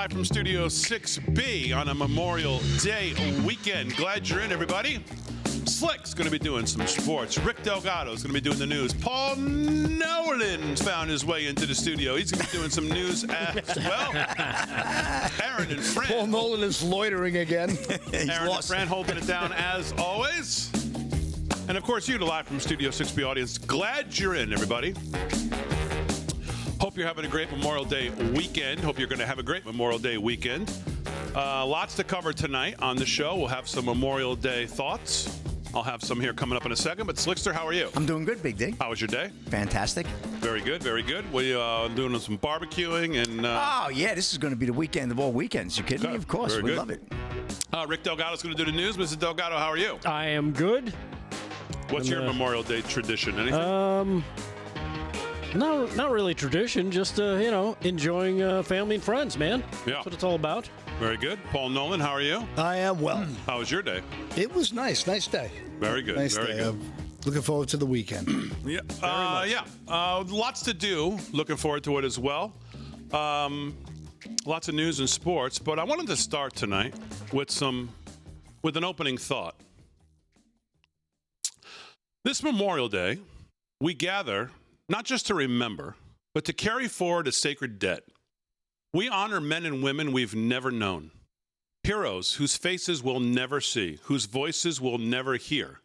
live from Studio 6B on a Memorial Day weekend. Glad you're in, everybody. Slick's going to be doing some sports. Rick Delgado is going to be doing the news. Paul Nolan found his way into the studio. He's going to be doing some news as well. Aaron and Fran. Paul Nolan is loitering again. Aaron and Fran holding it down as always. And, of course, you, the live from Studio 6B audience. Glad you're in, everybody. Hope you're having a great Memorial Day weekend. Hope you're going to have a great Memorial Day weekend. Lots to cover tonight on the show. We'll have some Memorial Day thoughts. I'll have some here coming up in a second. But Slickster, how are you? I'm doing good, Big D. How was your day? Fantastic. Very good, very good. We doing some barbecuing and. Oh yeah, this is going to be the weekend of all weekends. You kidding me? Of course, very we good. love it. Rick Delgado's going to do the news. Mrs. Delgado, how are you? I am good. What's your Memorial Day tradition? Anything? No, not really tradition. Just enjoying family and friends, man. Yeah. That's what it's all about. Very good. Paul Nolan, how are you? I am well. How was your day? It was nice. Nice day. Very good. Nice very day. good. Looking forward to the weekend. Yeah. Lots to do. Looking forward to it as well. Lots of news and sports. But I wanted to start tonight with an opening thought. This Memorial Day, we gather not just to remember, but to carry forward a sacred debt. We honor men and women we've never known. Heroes whose faces we'll never see, whose voices we'll never hear.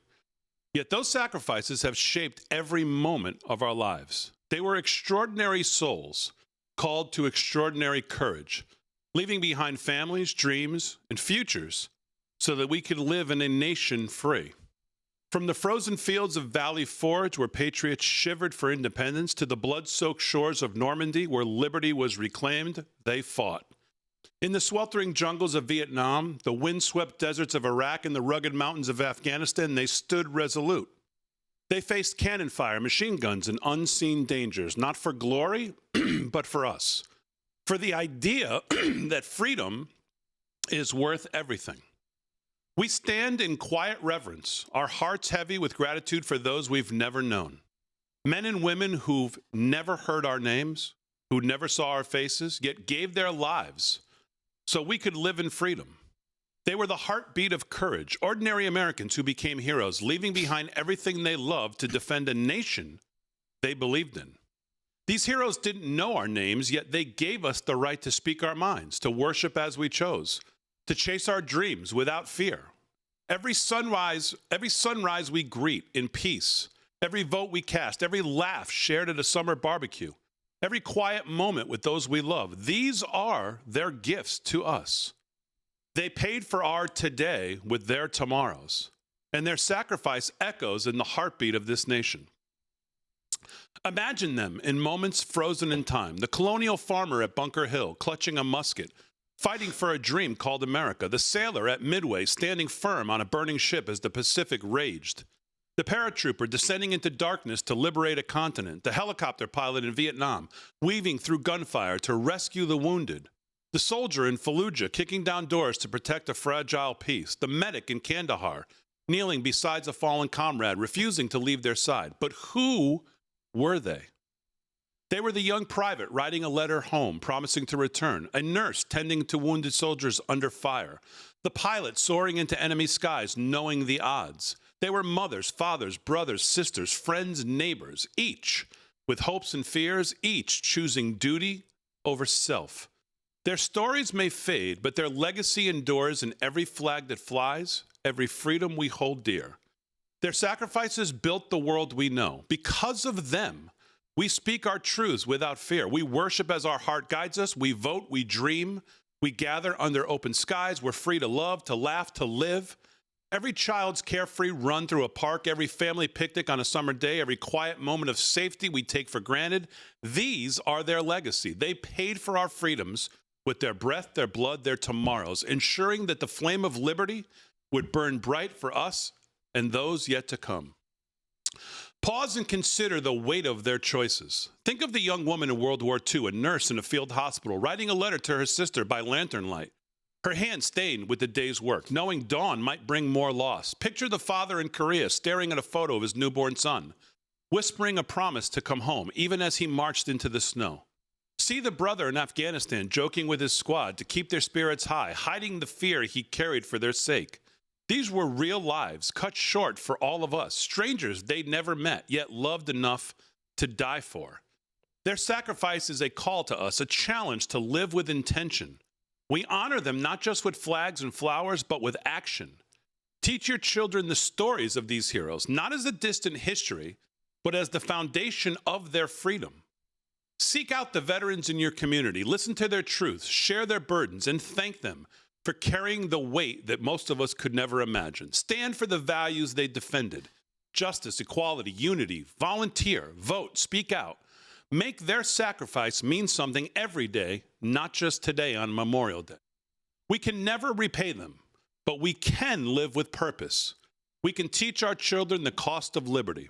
Yet those sacrifices have shaped every moment of our lives. They were extraordinary souls, called to extraordinary courage, leaving behind families, dreams, and futures so that we could live in a nation free. From the frozen fields of Valley Forge, where patriots shivered for independence, to the blood-soaked shores of Normandy, where liberty was reclaimed, they fought. In the sweltering jungles of Vietnam, the wind-swept deserts of Iraq, and the rugged mountains of Afghanistan, they stood resolute. They faced cannon fire, machine guns, and unseen dangers, not for glory, but for us. For the idea that freedom is worth everything. We stand in quiet reverence, our hearts heavy with gratitude for those we've never known. Men and women who've never heard our names, who never saw our faces, yet gave their lives so we could live in freedom. They were the heartbeat of courage, ordinary Americans who became heroes, leaving behind everything they loved to defend a nation they believed in. These heroes didn't know our names, yet they gave us the right to speak our minds, to worship as we chose, to chase our dreams without fear. Every sunrise we greet in peace. Every vote we cast, every laugh shared at a summer barbecue, every quiet moment with those we love. These are their gifts to us. They paid for our today with their tomorrows, and their sacrifice echoes in the heartbeat of this nation. Imagine them in moments frozen in time. The colonial farmer at Bunker Hill, clutching a musket, fighting for a dream called America. The sailor at Midway, standing firm on a burning ship as the Pacific raged. The paratrooper descending into darkness to liberate a continent. The helicopter pilot in Vietnam, weaving through gunfire to rescue the wounded. The soldier in Fallujah, kicking down doors to protect a fragile peace. The medic in Kandahar, kneeling beside a fallen comrade, refusing to leave their side. But who were they? They were the young private writing a letter home, promising to return, a nurse tending to wounded soldiers under fire, the pilot soaring into enemy skies, knowing the odds. They were mothers, fathers, brothers, sisters, friends, neighbors, each with hopes and fears, each choosing duty over self. Their stories may fade, but their legacy endures in every flag that flies, every freedom we hold dear. Their sacrifices built the world we know. Because of them, we speak our truths without fear. We worship as our heart guides us. We vote, we dream. We gather under open skies. We're free to love, to laugh, to live. Every child's carefree run through a park, every family picnic on a summer day, every quiet moment of safety we take for granted. These are their legacy. They paid for our freedoms with their breath, their blood, their tomorrows, ensuring that the flame of liberty would burn bright for us and those yet to come. Pause and consider the weight of their choices. Think of the young woman in World War II, a nurse in a field hospital, writing a letter to her sister by lantern light, her hand stained with the day's work, knowing dawn might bring more loss. Picture the father in Korea staring at a photo of his newborn son, whispering a promise to come home, even as he marched into the snow. See the brother in Afghanistan joking with his squad to keep their spirits high, hiding the fear he carried for their sake. These were real lives, cut short for all of us, strangers they'd never met, yet loved enough to die for. Their sacrifice is a call to us, a challenge to live with intention. We honor them not just with flags and flowers, but with action. Teach your children the stories of these heroes, not as a distant history, but as the foundation of their freedom. Seek out the veterans in your community, listen to their truths, share their burdens, and thank them for carrying the weight that most of us could never imagine. Stand for the values they defended: justice, equality, unity. Volunteer, vote, speak out. Make their sacrifice mean something every day, not just today on Memorial Day. We can never repay them, but we can live with purpose. We can teach our children the cost of liberty.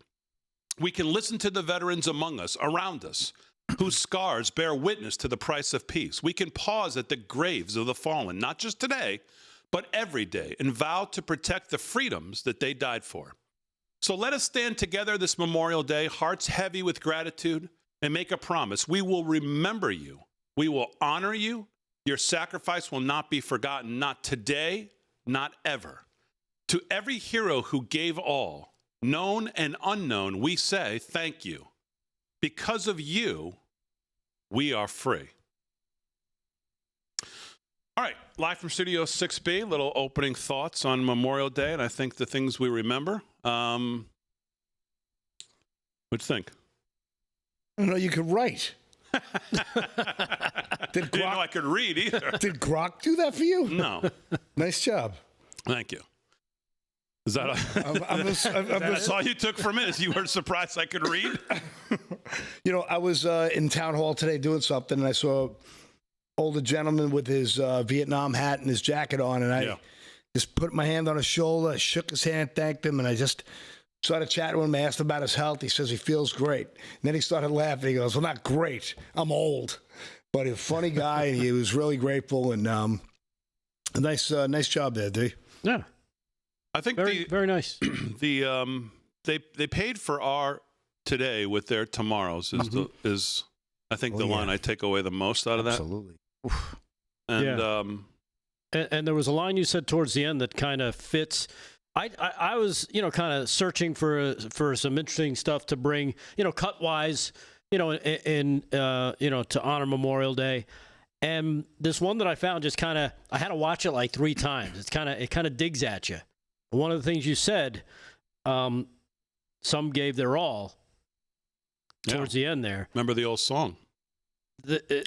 We can listen to the veterans among us, around us, whose scars bear witness to the price of peace. We can pause at the graves of the fallen, not just today, but every day, and vow to protect the freedoms that they died for. So let us stand together this Memorial Day, hearts heavy with gratitude, and make a promise. We will remember you. We will honor you. Your sacrifice will not be forgotten, not today, not ever. To every hero who gave all, known and unknown, we say thank you. Because of you, we are free. All right, live from Studio 6B, little opening thoughts on Memorial Day, and I think the things we remember. What'd you think? I don't know, you could write. Didn't know I could read either. Did Grok do that for you? No. Nice job. Thank you. Is that that's all you took from it? Is you were surprised I could read? You know, I was in town hall today doing something, and I saw an older gentleman with his Vietnam hat and his jacket on, and I just put my hand on his shoulder, I shook his hand, thanked him, and I just started chatting with him, asked about his health. He says he feels great. And then he started laughing. He goes, well, not great. I'm old. But he's a funny guy, and he was really grateful, and a nice job there, D. Yeah. I think Very nice. They paid for our today with their tomorrows is I think the line I take away the most out of that. Absolutely. And and there was a line you said towards the end that kind of fits. I was kind of searching for some interesting stuff to bring cut wise in to honor Memorial Day. And this one that I found just kind of, I had to watch it like 3 times. It kind of digs at you. One of the things you said, some gave their all towards the end there. Remember the old song?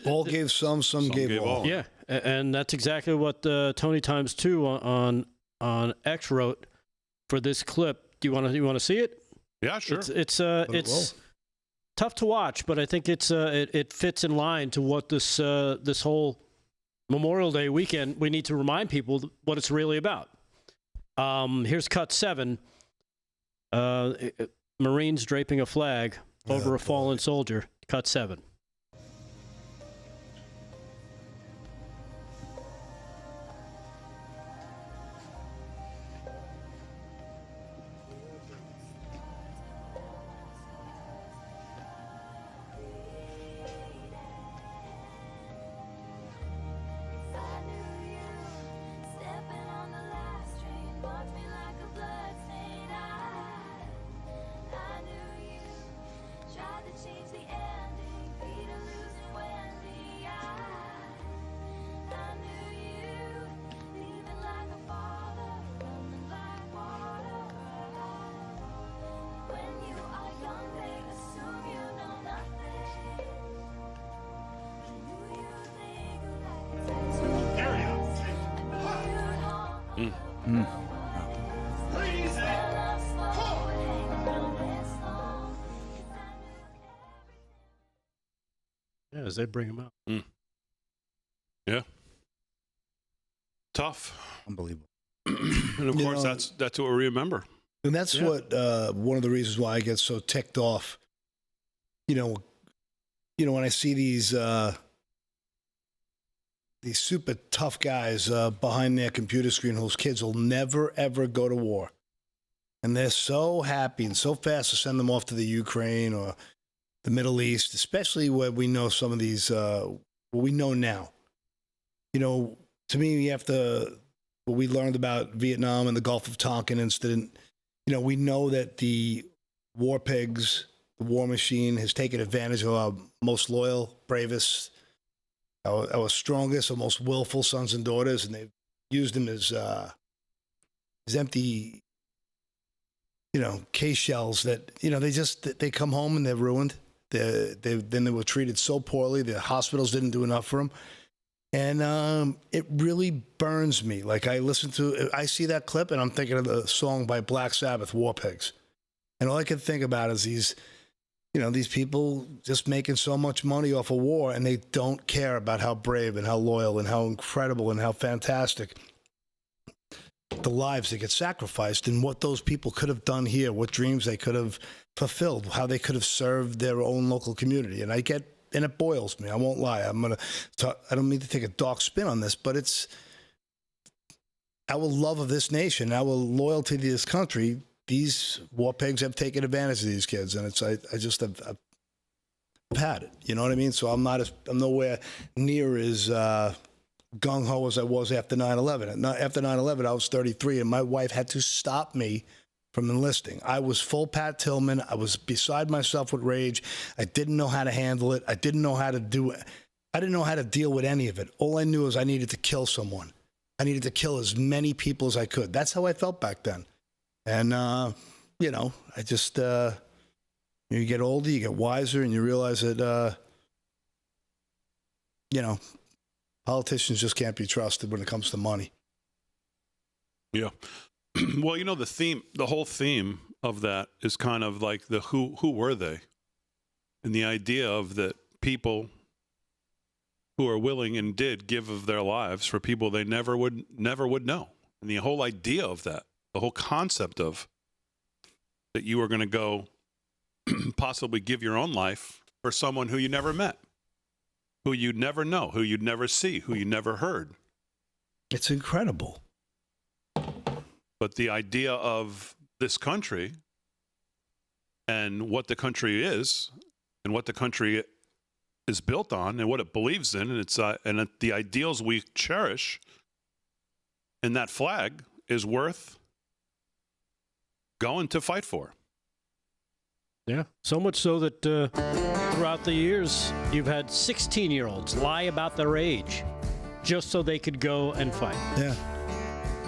All gave some gave all. Yeah, and that's exactly what Tony Times 2 on X wrote for this clip. Do you want to see it? Yeah, sure. It's tough to watch, but I think it fits in line to what this whole Memorial Day weekend. We need to remind people what it's really about. Here's cut 7. Marines draping a flag over a fallen soldier. Cut 7. Yeah, as they bring him out. Yeah. Tough. Unbelievable. And of course, that's what we remember. And that's what one of the reasons why I get so ticked off. When I see these super tough guys behind their computer screen whose kids will never, ever go to war. And they're so happy and so fast to send them off to the Ukraine or the Middle East, especially where we know some of these, what we know now. You know, to me, you have to, what we learned about Vietnam and the Gulf of Tonkin incident, you know, we know that the war pigs, the war machine has taken advantage of our most loyal, bravest, our strongest, our most willful sons and daughters, and they've used them as empty, you know, case shells that, you know, they come home and they're ruined. Then they were treated so poorly. The hospitals didn't do enough for them. And it really burns me. Like I see that clip and I'm thinking of the song by Black Sabbath, War Pigs. And all I can think about is these people just making so much money off of war, and they don't care about how brave and how loyal and how incredible and how fantastic the lives that get sacrificed and what those people could have done here, what dreams they could have fulfilled, how they could have served their own local community. And it boils me. I won't lie. I don't mean to take a dark spin on this, but it's our love of this nation, our loyalty to this country. These war pigs have taken advantage of these kids, and I've had it. You know what I mean? So I'm nowhere near as gung ho as I was after 9/11. After 9/11, I was 33, and my wife had to stop me from enlisting. I was full Pat Tillman. I was beside myself with rage. I didn't know how to handle it. I didn't know how to do it. I didn't know how to deal with any of it. All I knew is I needed to kill someone. I needed to kill as many people as I could. That's how I felt back then. And, you know, I just, you get older, you get wiser, and you realize that, you know, politicians just can't be trusted when it comes to money. Yeah. Well, you know, the whole theme of that is kind of like the who were they? And the idea of that people who are willing and did give of their lives for people they never would know. And the whole idea of that, the whole concept of that you were going to go possibly give your own life for someone who you never met, who you'd never know, who you'd never see, who you never heard. It's incredible. But the idea of this country and what the country is and what the country is built on and what it believes in, and the ideals we cherish, and that flag is worth going to fight for. Yeah, so much so that throughout the years, you've had 16-year-olds lie about their age just so they could go and fight. Yeah.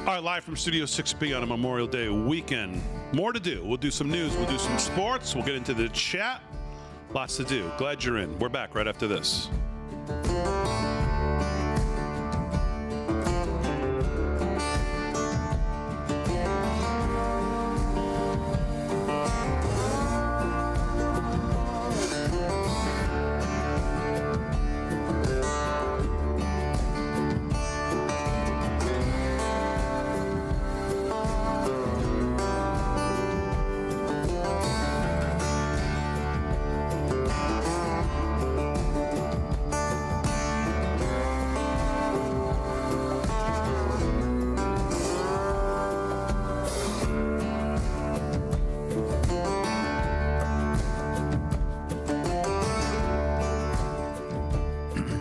All right, live from Studio 6B on a Memorial Day weekend. More to do. We'll do some news. We'll do some sports. We'll get into the chat. Lots to do. Glad you're in. We're back right after this.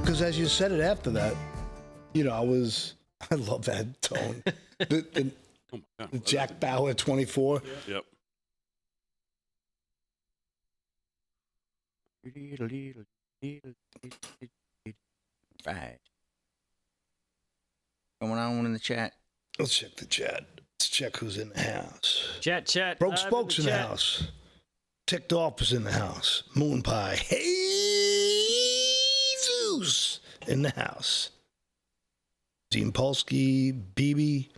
Because as you said it after that, you know, I love that tone. the Oh my God. the Jack Bauer 24. Yep. Right. Going on in the chat. Let's check the chat. Let's check who's in the house. Chat. Broke Spokes in the house. Ticked Off is in the house. Moon Pie. Hey, Zeus in the house. Dean Polsky, BB,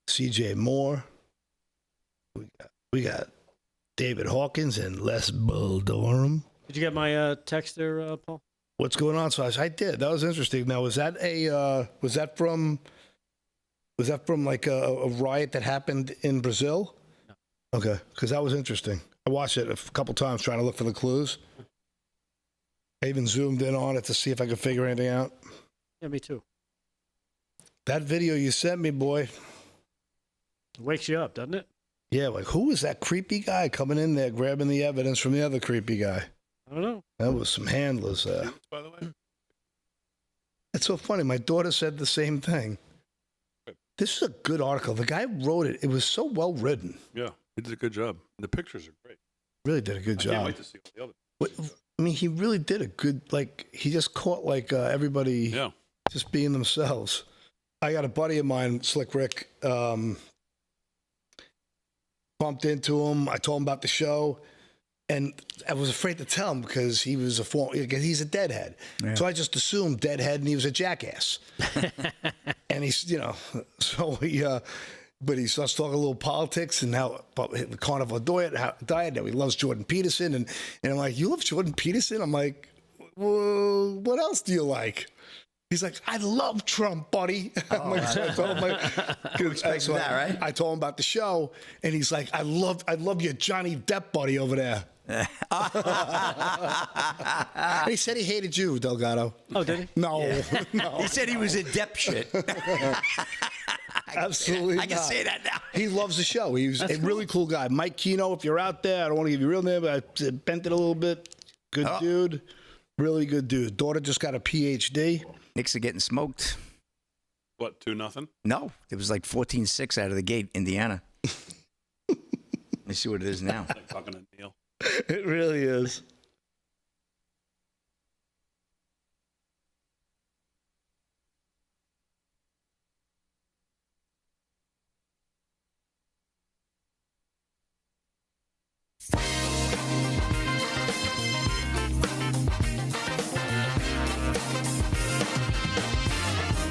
CJ Moore. We got David Hawkins and Les Bull Durham. Did you get my text there, Paul? What's going on, Saj? I did. That was interesting. Now, was that from like a riot that happened in Brazil? No. Okay, because that was interesting. I watched it a couple times trying to look for the clues. I even zoomed in on it to see if I could figure anything out. Yeah, me too. That video you sent me, boy. It wakes you up, doesn't it? Yeah, like who is that creepy guy coming in there grabbing the evidence from the other creepy guy? I don't know. That was some handlers there. By the way, It's so funny. My daughter said the same thing. This is a good article. The guy wrote it. It was so well written. yeah, he did a good job. The pictures are great. Really did a good I job. can't wait to see all the other. I mean, he really did a good, he just caught, everybody Yeah. just being themselves. I got a buddy of mine, Slick Rick, bumped into him. I told him about the show, and I was afraid to tell him because he's a deadhead. Yeah. So I just assumed deadhead, and he was a jackass. And he's, but he starts talking a little politics and how the carnivore diet, how he loves Jordan Peterson. And I'm like, you love Jordan Peterson? I'm like, well, what else do you like? He's like, I love Trump, buddy. I'm like, so I told him, expected that, right? I told him about the show, and he's like, I love your Johnny Depp buddy over there. And he said he hated you, Delgado. Oh, did he? No, no. He said he was a Depp shit. Absolutely I can not. say that now. He loves the show. He's a really cool guy. Mike Keno, if you're out there, I don't want to give you a real name, but I bent it a little bit. Good dude. Really good dude. Daughter just got a PhD. Knicks are getting smoked. What, 2-0? No, it was like 14-6 out of the gate, Indiana. Let me see what it is now. Like talking to Neil. It really is.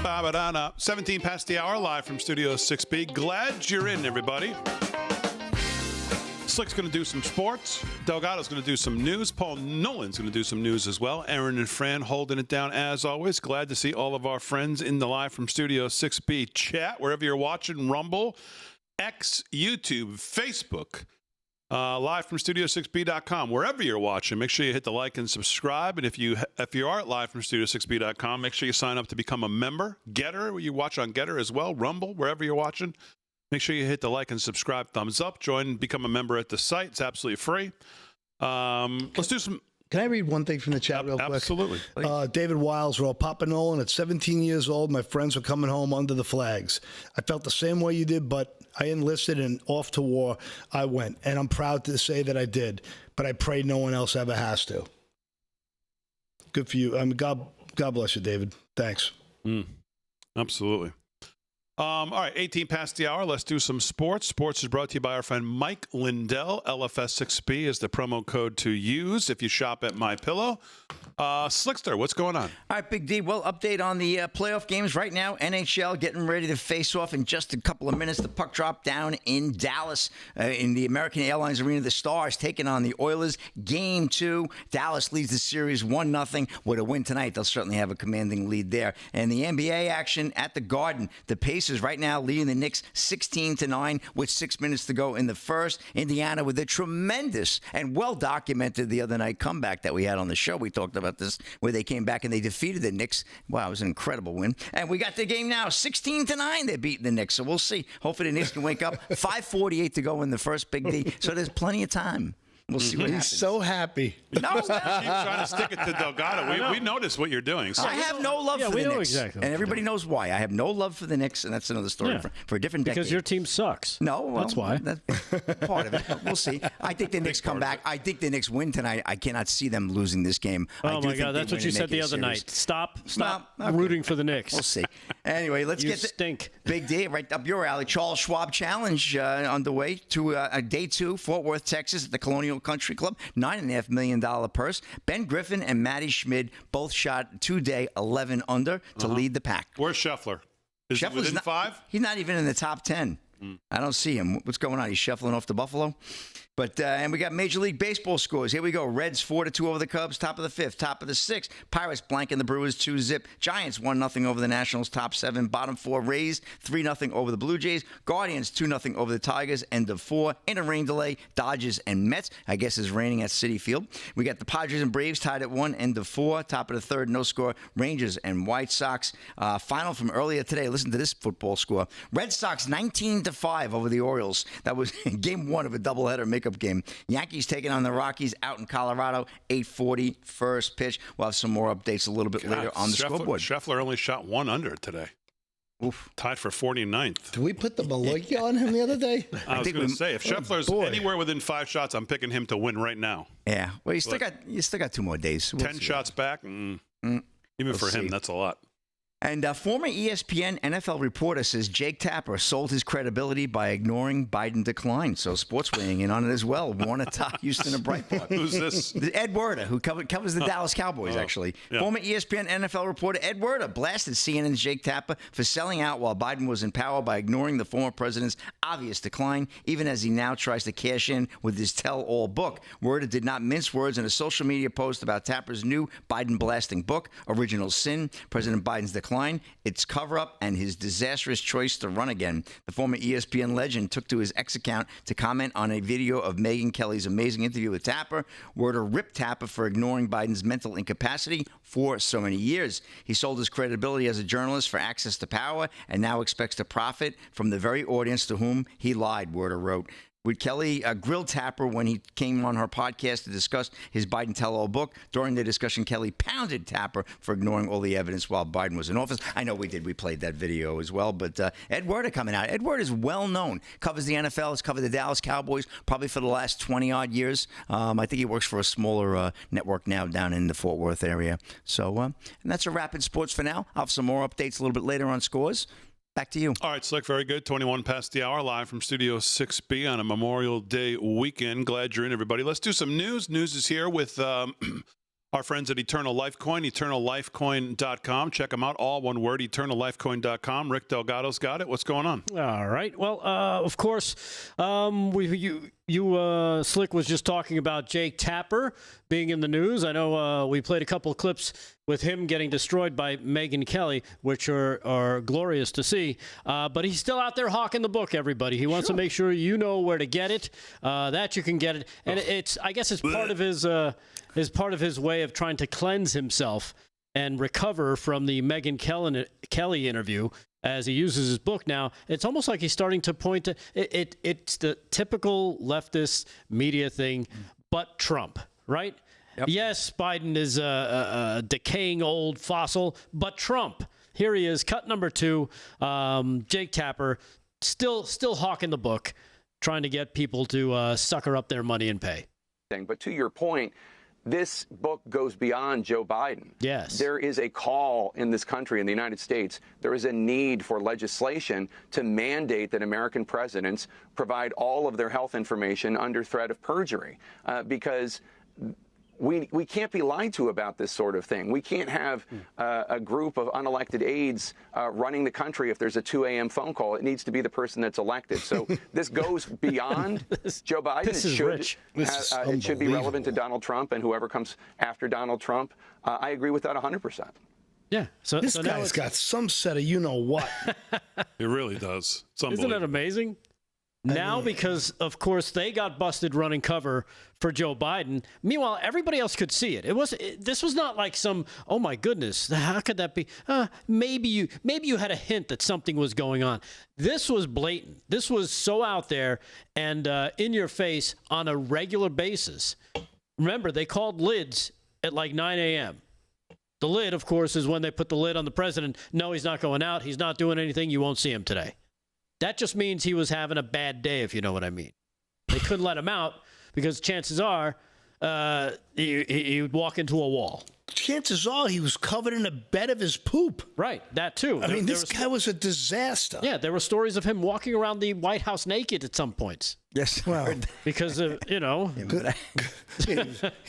Ba-ba-da-da. 17 past the hour, live from Studio 6B. Glad you're in, everybody. Slick's going to do some sports. Delgado's going to do some news. Paul Nolan's going to do some news as well. Aaron and Fran holding it down as always. Glad to see all of our friends in the live from Studio 6B chat, wherever you're watching, Rumble, X, YouTube, Facebook, live from Studio6B.com. Wherever you're watching, make sure you hit the like and subscribe. And if you are at live from Studio6B.com, make sure you sign up to become a member. Getter, you watch on Getter as well. Rumble, wherever you're watching. Make sure you hit the like and subscribe, thumbs up, join and become a member at the site. It's absolutely free. Let's do some. Can I read one thing from the chat real quick? Absolutely. David Wiles wrote, Papa Nolan, at 17 years old, my friends were coming home under the flags. I felt the same way you did, but I enlisted and off to war I went. And I'm proud to say that I did, but I pray no one else ever has to. Good for you. God bless you, David. Thanks. Absolutely. All right, 18 past the hour. Let's do some sports. Sports is brought to you by our friend Mike Lindell. LFS6B is the promo code to use if you shop at MyPillow. Slickster, what's going on? All right, Big D. Well, update on the playoff games right now. NHL getting ready to face off in just a couple of minutes. The puck drop down in Dallas in the American Airlines Arena. The Stars taking on the Oilers. Game 2. Dallas leads the series 1-0. With a win tonight, they'll certainly have a commanding lead there. And the NBA action at the Garden. The Pacers right now leading the Knicks 16-9 with 6 minutes to go in the first. Indiana with a tremendous and well-documented the other night comeback that we had on the show. We talked about this, where they came back and they defeated the Knicks. Wow, it was an incredible win. And we got the game now, 16-9. They're beating the Knicks, so we'll see. Hopefully the Knicks can wake up. 5:48 to go in the first, Big D. So there's plenty of time. We'll see what He's happens. so happy. No, Keep trying to stick it to Delgado. We noticed what you're doing. So I have no love for we the know Knicks. exactly. And everybody knows why. I have no love for the Knicks, and that's another story Yeah. for a different decade. Because your team sucks. No, well, That's why. That's part of it. We'll see. I think the Knicks come back. I think the Knicks win tonight. I cannot see them losing this game. I Oh do my think God, they that's win what you and said make it the a other series. night. Stop Okay. rooting for the Knicks. We'll see. Anyway, let's You get to stink. Big D right up your alley. Charles Schwab Challenge underway to day 2, Fort Worth, Texas, at the Colonial Country Club. $9.5 million purse. Ben Griffin and Matty Schmid both shot 2-day 11 under to lead the pack. where's Scheffler? Is he Scheffler's within not, 5? He's not even in the top 10. I don't see him. What's going on? He's shuffling off to Buffalo. But and we got Major League Baseball scores. Here we go. Reds 4-2 over the Cubs. Top of the 5th. Top of the 6th. Pirates blanking the Brewers 2-0. Giants 1-0 over the Nationals. Top 7. Bottom 4. Rays 3-0 over the Blue Jays. Guardians 2-0 over the Tigers. End of 4. In a rain delay. Dodgers and Mets. I guess is raining at Citi Field. We got the Padres and Braves tied at 1. End of 4. Top of the 3rd. No score. Rangers and White Sox. Final from earlier today. Listen to this football score. Red Sox 19-5 over the Orioles. That was game 1 of a doubleheader. Make pickup game. Yankees taking on the Rockies out in Colorado, 8:40 first pitch. We'll have some more updates a little bit later on the scoreboard. Scheffler only shot 1 under today. Oof. Tied for 49th. Did we put the Maloika on him the other day? I was going to say, if Scheffler's anywhere within 5 shots, I'm picking him to win right now. Yeah. Well, you still got 2 more days. 10 shots back. Even for him, that's a lot. And former ESPN NFL reporter says Jake Tapper sold his credibility by ignoring Biden decline. So sports weighing in on it as well. Warner, Todd, Houston, and Breitbart. Who's this? Ed Werder, who covers the Dallas Cowboys, actually. Yeah. Former ESPN NFL reporter Ed Werder blasted CNN's Jake Tapper for selling out while Biden was in power by ignoring the former president's obvious decline, even as he now tries to cash in with his tell-all book. Werder did not mince words in a social media post about Tapper's new Biden-blasting book, Original Sin, President Biden's Decline, its cover-up, and his disastrous choice to run again. The former ESPN legend took to his X account to comment on a video of Megyn Kelly's amazing interview with Tapper. Werder ripped Tapper for ignoring Biden's mental incapacity for so many years. He sold his credibility as a journalist for access to power and now expects to profit from the very audience to whom he lied, Werder wrote. With Kelly grilled Tapper when he came on her podcast to discuss his Biden tell-all book. During the discussion, Kelly pounded Tapper for ignoring all the evidence while Biden was in office. I know we did. We played that video as well. But Ed Werder coming out. Ed Werder is well known. Covers the NFL. Has covered the Dallas Cowboys probably for the last 20-odd years. I think he works for a smaller network now down in the Fort Worth area. So, and that's a wrap in sports for now. I'll have some more updates a little bit later on scores. Back to you. All right, Slick, very good. 21 past the hour, live from Studio 6B on a Memorial Day weekend. Glad you're in, everybody. Let's do some news. News is here with our friends at Eternal Lifecoin, eternallifecoin.com. Check them out, all one word, eternallifecoin.com. Rick Delgado's got it. What's going on? All right. Well, of course, Slick was just talking about Jake Tapper being in the news. I know we played a couple of clips with him getting destroyed by Megyn Kelly, which are glorious to see. But he's still out there hawking the book, everybody. He wants to make sure you know where to get it, that you can get it. And I guess it's part of his way of trying to cleanse himself and recover from the Megyn Kelly interview. As he uses his book now, it's almost like he's starting to point to it. It's the typical leftist media thing, but Trump, right? Yep. Yes, Biden is a decaying old fossil, but Trump. Here he is, cut number 2. Jake Tapper, still hawking the book, trying to get people to sucker up their money and pay. But to your point, this book goes beyond Joe Biden. Yes. There is a call in this country, in the United States, there is a need for legislation to mandate that American presidents provide all of their health information under threat of perjury, because we can't be lied to about this sort of thing. We can't have a group of unelected aides running the country if there's a 2 a.m. phone call. It needs to be the person that's elected. So this goes beyond Joe Biden. It should be relevant to Donald Trump and whoever comes after Donald Trump. I agree with that 100%. Yeah. So this guy's got some set of you-know-what. It really does. Isn't that amazing? Now, because, of course, they got busted running cover for Joe Biden. Meanwhile, everybody else could see it. This was not like some, oh, my goodness, how could that be? Maybe you had a hint that something was going on. This was blatant. This was so out there and in your face on a regular basis. Remember, they called lids at like 9 a.m. The lid, of course, is when they put the lid on the president. No, he's not going out. He's not doing anything. You won't see him today. That just means he was having a bad day, if you know what I mean. They couldn't let him out because chances are he would walk into a wall. Chances are he was covered in a bed of his poop. Right, that too. I mean, this guy was a disaster. Yeah, there were stories of him walking around the White House naked at some points. Yes. Well, because of, he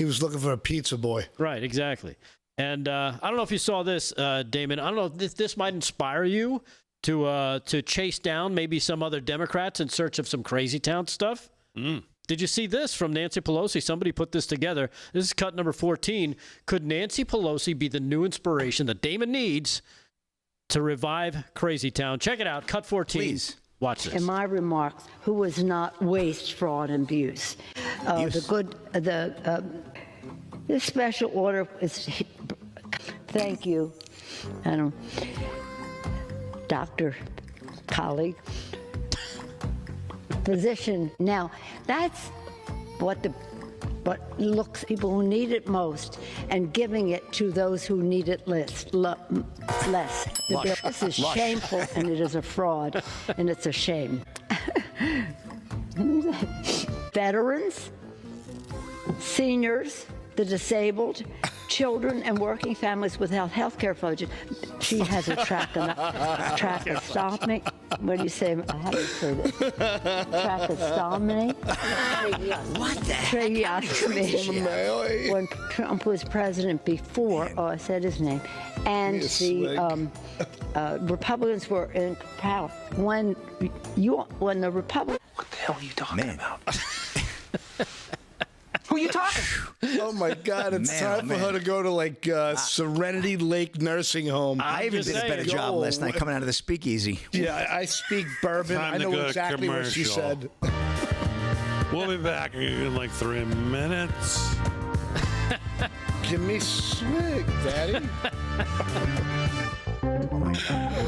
was looking for a pizza boy. Right, exactly. And I don't know if you saw this, Damon. I don't know if this might inspire you to chase down maybe some other Democrats in search of some crazy town stuff. Did you see this from Nancy Pelosi? Somebody put this together. This is cut number 14. Could Nancy Pelosi be the new inspiration that Damon needs to revive Crazy Town? Check it out. Cut 14. Please. Watch this. In my remarks, who was not waste, fraud, and abuse. This special order is. Thank you, doctor, colleague, physician. Now, that's what looks people who need it most and giving it to those who need it less. This is shameful and it is a fraud and it's a shame. Veterans, seniors, the disabled, children, and working families without health care budget. She has a tracheostomy. What do you say? How do you say this? Tracheostomy. What the Tracheostomy. When Trump was president before, I said his name, and the Republicans were in power. When the Republicans. What the hell are you talking about? Who are you talking? Oh my God! It's time for her to go to like Serenity Lake Nursing Home. I even did a better job last night coming out of the speakeasy. Yeah, I speak bourbon. Time I to know go to exactly what she commercial. said. We'll be back in like 3 minutes. Give me swig, Daddy. Oh my God.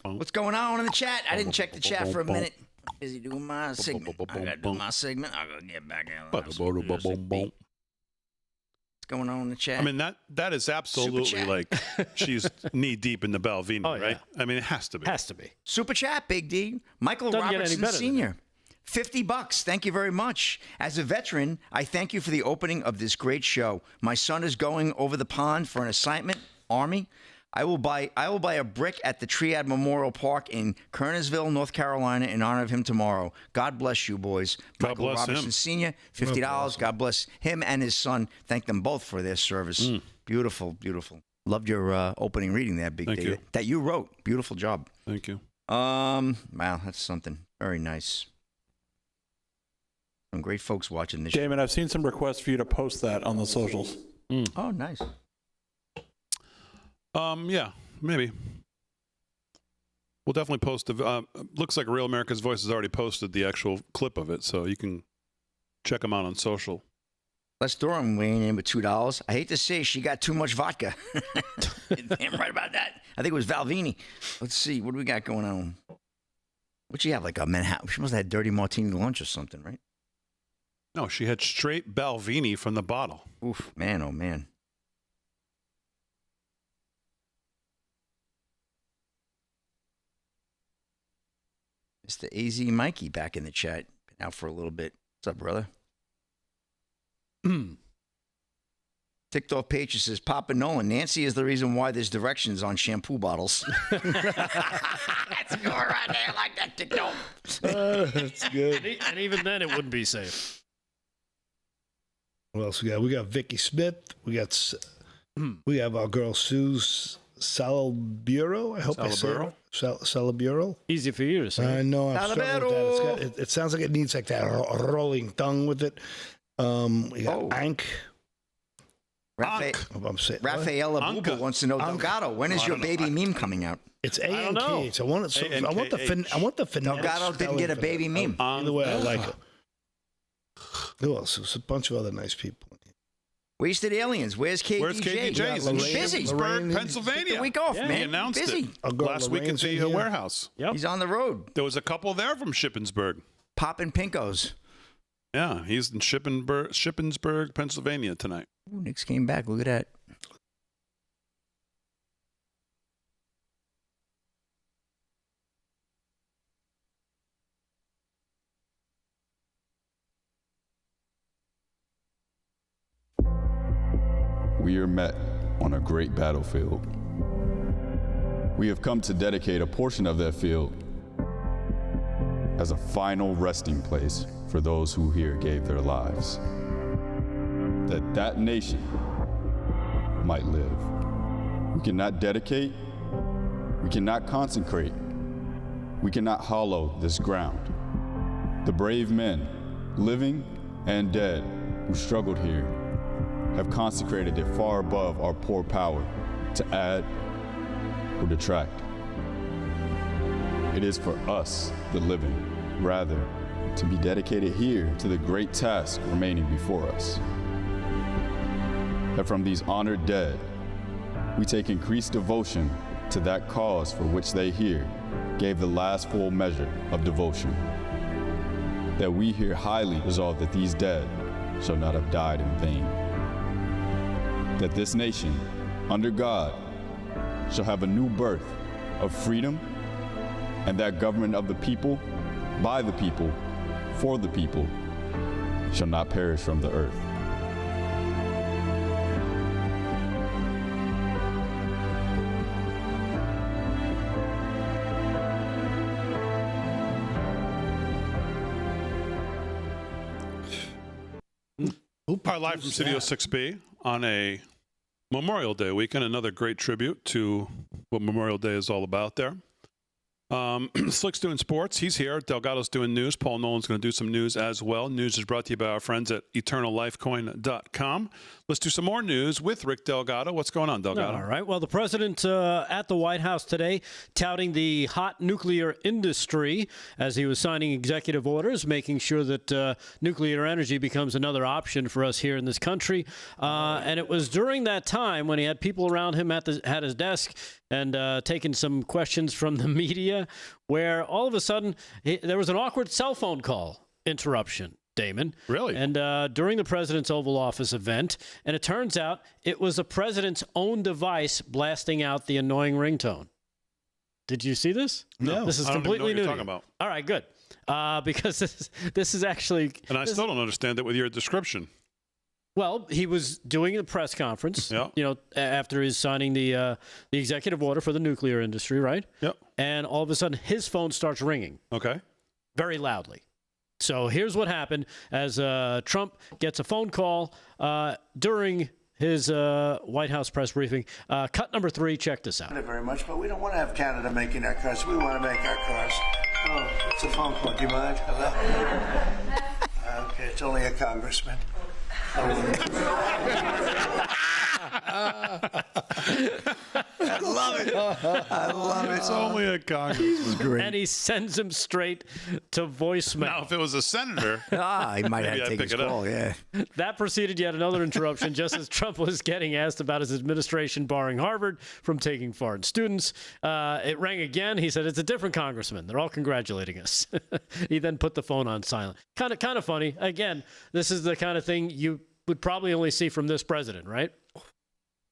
What's going on in the chat? I didn't check the chat for a minute. Busy doing my segment. I gotta do my segment. I'll go get back in. What's going on in the chat? I mean, that is absolutely like she's knee deep in the Balvenie, right? I mean, it has to be. Has to be. Super chat, Big D. Michael Doesn't get any Robertson better than Sr. $50. Thank you very much. As a veteran, I thank you for the opening of this great show. My son is going over the pond for an assignment, Army. I will buy a brick at the Triad Memorial Park in Kernersville, North Carolina, in honor of him tomorrow. God bless you, boys. God Michael bless Robertson him. Sr., $50. God bless him and his son. Thank them both for their service. Beautiful, beautiful. Loved your opening reading there, Big Thank D. you. That you wrote. Beautiful job. Thank you. Wow, that's something. Very nice. Some great folks watching this show. Damon, I've seen some requests for you to post that on the socials. Oh, nice. Yeah, maybe. We'll definitely post the. Looks like Real America's Voice has already posted the actual clip of it, so you can check them out on social. Les Durham weighing in with $2. I hate to say she got too much vodka. Damn right about that. I think it was Balvenie. Let's see. What do we got going on? What'd she have? Like a Manhattan? She must have had dirty martini lunch or something, right? No, she had straight Balvenie from the bottle. Oof, man, oh man. Mr. AZ Mikey back in the chat. Been out for a little bit. What's up, brother? TikTok page says, Papa Nolan, Nancy is the reason why there's directions on shampoo bottles. That's going right there like that, TikTok. That's good. And even then, it wouldn't be safe. What else we got? We got Vicky Smith. We have our girl Sue Salaburo. I hope I said it. Salaburo. Easy for you to say. I know. I'm struggling with that. It sounds like it needs like that rolling tongue with it. We got Ank. Rafaela Buba wants to know, Delgado, when is your baby meme coming out? It's A-N-K. I want the finesse. Delgado didn't get a baby meme. Either way, I like it. Who else? There's a bunch of other nice people. Wasted Aliens. Where's KDJ? Where's KDJ? He's in Shippensburg, Pennsylvania. The week off, Yeah. man. He announced Busy. it last week at the warehouse. Yep. He's on the road. There was a couple there from Shippensburg. Popping Pinkos. Yeah, he's in Shippensburg, Pennsylvania tonight. Ooh, Knicks came back. Look at that. We are met on a great battlefield. We have come to dedicate a portion of that field as a final resting place for those who here gave their lives. that that nation might live. We cannot dedicate, we cannot consecrate, we cannot hollow this ground. The brave men, living and dead, who struggled here, have consecrated it far above our poor power to add or detract. It is for us, the living, rather, to be dedicated here to the great task remaining before us. That from these honored dead, we take increased devotion to that cause for which they here gave the last full measure of devotion. That we here highly resolve that these dead shall not have died in vain. That this nation, under God, shall have a new birth of freedom, and that government of the people, by the people, for the people, shall not perish from the earth. Our live from Studio 6B on a Memorial Day weekend, another great tribute to what Memorial Day is all about there. Slick's doing sports. He's here. Delgado's doing news. Paul Nolan's going to do some news as well. News is brought to you by our friends at EternalLifeCoin.com. Let's do some more news with Rick Delgado. What's going on, Delgado? All right. Well, the president at the White House today touting the hot nuclear industry as he was signing executive orders, making sure that nuclear energy becomes another option for us here in this country. And it was during that time when he had people around him at his desk and taking some questions from the media where all of a sudden there was an awkward cell phone call interruption. Damon. Really? And during the president's Oval Office event, and it turns out it was the president's own device blasting out the annoying ringtone. Did you see this? No. This is I don't even know completely what you're new. talking about. All right, good. Because this is actually... And I still don't understand it with your description. Well, he was doing a press conference, Yeah. After he's signing the executive order for the nuclear industry, right? Yep. And all of a sudden, his phone starts ringing Okay. very loudly. So here's what happened as Trump gets a phone call during his White House press briefing. Cut number 3, check this out. Thank you very much, but we don't want to have Canada making our cars. We want to make our cars. Oh, it's a phone call. Do you mind? Hello? Okay, it's only a congressman. I love it. I love it. It's only a congressman. And he sends him straight to voicemail. Now, if it was a senator, He might Maybe have I'd to take pick his it up. call, yeah. That preceded yet another interruption just as Trump was getting asked about his administration barring Harvard from taking foreign students. It rang again. He said, it's a different congressman. They're all congratulating us. He then put the phone on silent. Kind of funny. Again, this is the kind of thing you would probably only see from this president, right?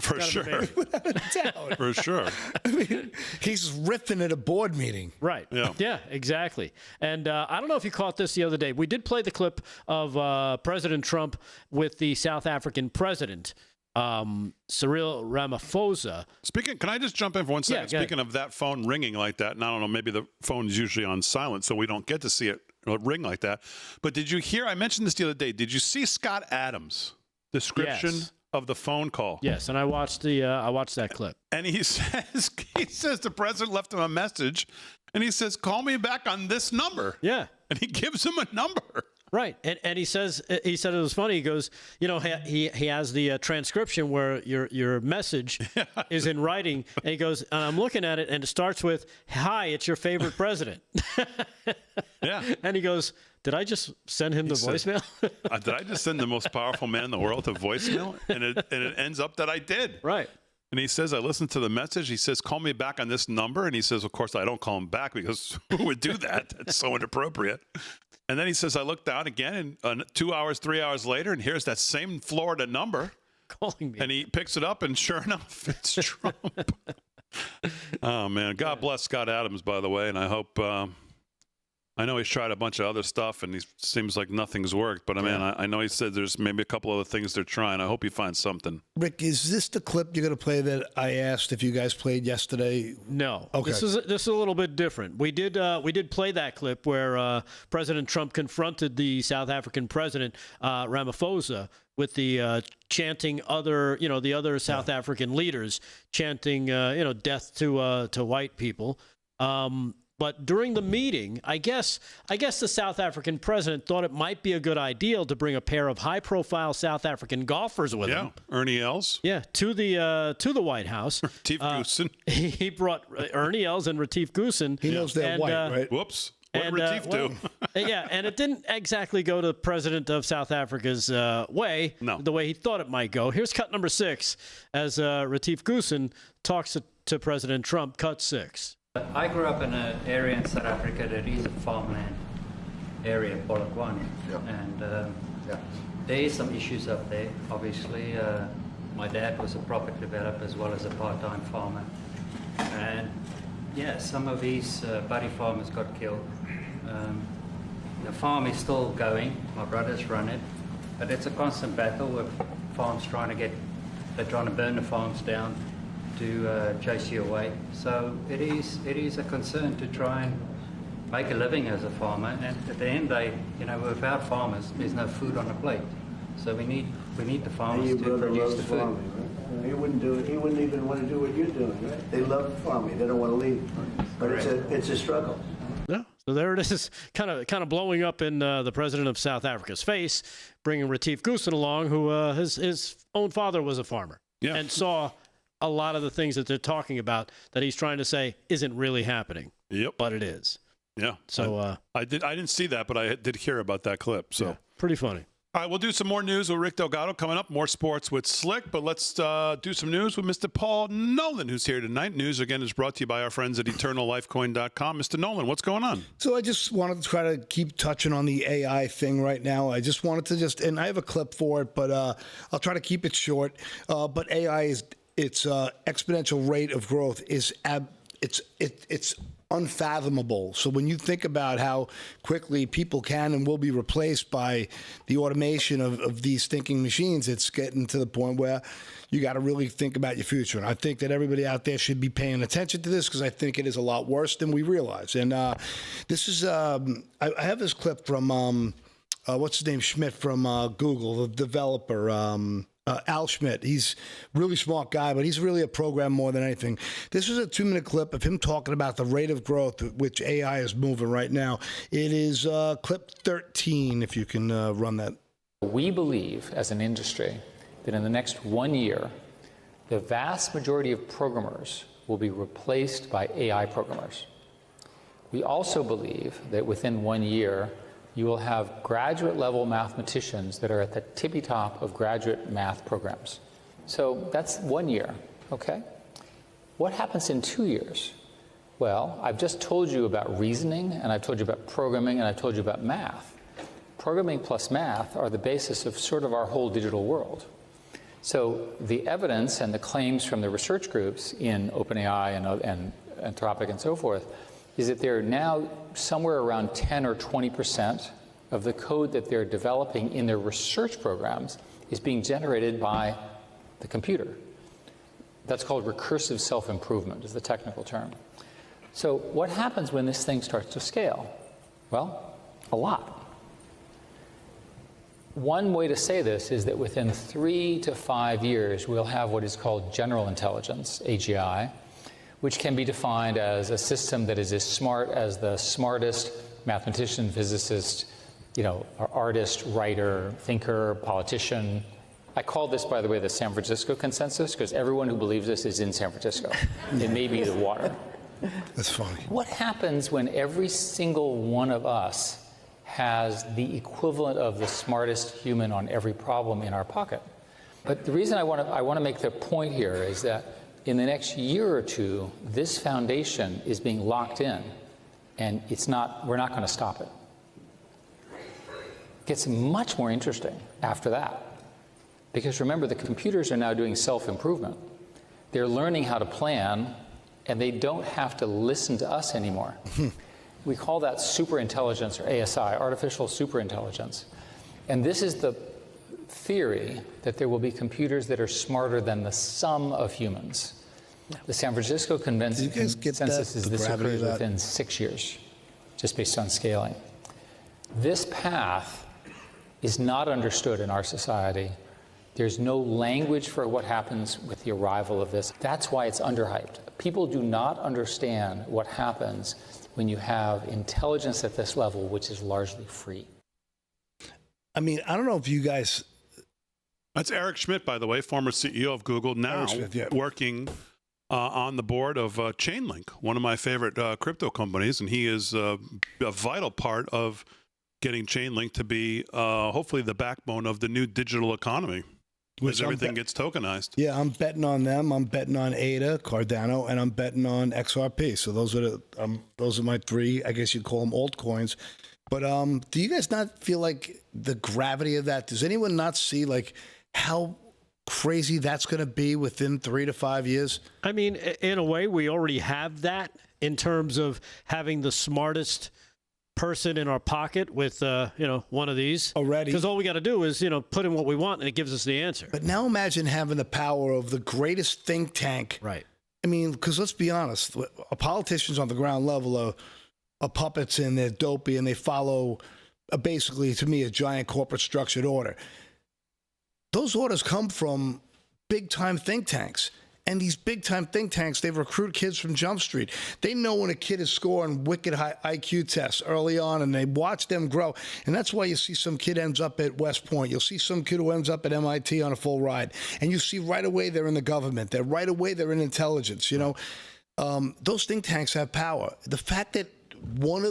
for Kind of sure. amazing. Without a doubt. For sure. I mean, he's riffing at a board meeting. Right. Yeah. Exactly. And I don't know if you caught this the other day. We did play the clip of President Trump with the South African president, Cyril Ramaphosa. Can I just jump in for 1 second? Yeah, go ahead. Speaking of that phone ringing like that, and I don't know, maybe the phone's usually on silent, so we don't get to see it ring like that. But did you hear, I mentioned this the other day, did you see Scott Adams' description Yes. of the phone call? Yes, and I watched that clip. And he says the president left him a message, and he says, call me back on this number. Yeah. And he gives him a number. Right, and he said it was funny. He goes, he has the transcription where your message is in writing, and he goes, I'm looking at it, and it starts with, "Hi, it's your favorite president." Yeah. And he goes, "Did I just send him the said- voicemail?" Did I just send the most powerful man in the world to voicemail? And it ends up that I did. Right. And he says, I listened to the message. He says, call me back on this number. And he says, of course, I don't call him back because who would do that? That's so inappropriate. And then he says, I looked down again, and 2 hours, 3 hours later, and here's that same Florida number. Calling me. And he picks it up, and sure enough, it's Trump. Oh, man. God bless Scott Adams, by the way. And I hope I know he's tried a bunch of other stuff, and he seems like nothing's worked. But, I know he said there's maybe a couple other things they're trying. I hope he finds something. Rick, is this the clip you're going to play that I asked if you guys played yesterday? No. Okay. This is a little bit different. We did play that clip where President Trump confronted the South African president, Ramaphosa, with the chanting the other South African leaders chanting, death to white people. But during the meeting, I guess the South African president thought it might be a good idea to bring a pair of high-profile South African golfers with him. Ernie Els. Yeah, to the White House. Retief Goosen. He brought Ernie Els and Retief Goosen. He knows they're white, right? Whoops. What did Retief do? Yeah, and it didn't exactly go to the president of South Africa's way, the way he thought it might go. Here's cut number 6 as Retief Goosen talks to President Trump, cut 6. I grew up in an area in South Africa that is a farmland area, Polokwane, and there is some issues up there. Obviously, my dad was a property developer as well as a part-time farmer, and some of these buddy farmers got killed. The farm is still going. My brothers run it, but it's a constant battle with farms they're trying to burn the farms down to chase you away. So it is a concern to try and make a living as a farmer. And at the end of the day, without farmers, there's no food on the plate. So we need the farmers to produce the food. Farming, right? He wouldn't even want to do what you're doing, right? They love farming. They don't want to leave. But it's a struggle. Yeah. So there it is, kind of blowing up in the president of South Africa's face, bringing Retief Goosen along, who his own father was a farmer and saw a lot of the things that they're talking about that he's trying to say isn't really happening. Yep. But it is. Yeah. So I didn't see that, but I did hear about that clip. So pretty funny. All right, we'll do some more news with Rick Delgado coming up. More sports with Slick, but let's do some news with Mr. Paul Nolan, who's here tonight. News, again, is brought to you by our friends at EternalLifeCoin.com. Mr. Nolan, what's going on? So I just wanted to try to keep touching on the AI thing right now. I just wanted to and I have a clip for it, but I'll try to keep it short. But AI its exponential rate of growth is it's unfathomable. So when you think about how quickly people can and will be replaced by the automation of these thinking machines, it's getting to the point where you got to really think about your future. And I think that everybody out there should be paying attention to this because I think it is a lot worse than we realize. And this is I have this clip from what's his name, Schmidt from Google, the developer. Al Schmidt. He's a really smart guy, but he's really a program more than anything. This is a 2-minute clip of him talking about the rate of growth at which AI is moving right now. It is clip 13, if you can run that. We believe, as an industry, that in the next 1 year, the vast majority of programmers will be replaced by AI programmers. We also believe that within 1 year, you will have graduate-level mathematicians that are at the tippy-top of graduate math programs. So that's 1 year, okay? What happens in 2 years? Well, I've just told you about reasoning, and I've told you about programming, and I've told you about math. Programming plus math are the basis of sort of our whole digital world. So the evidence and the claims from the research groups in OpenAI and Anthropic and so forth is that they're now somewhere around 10 or 20% of the code that they're developing in their research programs is being generated by the computer. That's called recursive self-improvement, is the technical term. So what happens when this thing starts to scale? Well, a lot. One way to say this is that within 3 to 5 years, we'll have what is called general intelligence, AGI, which can be defined as a system that is as smart as the smartest mathematician, physicist, artist, writer, thinker, politician. I call this, by the way, the San Francisco consensus, because everyone who believes this is in San Francisco. It may be the water. That's funny. What happens when every single one of us has the equivalent of the smartest human on every problem in our pocket? But the reason I want to make the point here is that in the next year or two, this foundation is being locked in, and we're not going to stop it. It gets much more interesting after that. Because remember, the computers are now doing self-improvement. They're learning how to plan, and they don't have to listen to us anymore. We call that superintelligence, or ASI, artificial superintelligence. And this is the theory that there will be computers that are smarter than the sum of humans. The San Francisco consensus is this occurs within 6 years, just based on scaling. This path is not understood in our society. There's no language for what happens with the arrival of this. That's why it's underhyped. People do not understand what happens when you have intelligence at this level, which is largely free. I mean, I don't know if you guys... That's Eric Schmidt, by the way, former CEO of Google, now working on the board of Chainlink, one of my favorite crypto companies, and he is a vital part of getting Chainlink to be hopefully the backbone of the new digital economy, as everything gets tokenized. Yeah, I'm betting on them. I'm betting on ADA, Cardano, and I'm betting on XRP. So those are my three, I guess you'd call them altcoins. But do you guys not feel like the gravity of that? Does anyone not see like how crazy that's going to be within 3 to 5 years? I mean, in a way, we already have that in terms of having the smartest person in our pocket with, one of these. Already. Because all we got to do is, put in what we want and it gives us the answer. But now imagine having the power of the greatest think tank. Right. I mean, because let's be honest, politicians on the ground level are puppets and they're dopey and they follow basically, to me, a giant corporate structured order. Those orders come from big-time think tanks. And these big-time think tanks, they recruit kids from Jump Street. They know when a kid is scoring wicked high IQ tests early on, and they watch them grow. And that's why you see some kid ends up at West Point. You'll see some kid who ends up at MIT on a full ride. And you see right away they're in the government. Right away they're in intelligence. Those think tanks have power. The fact that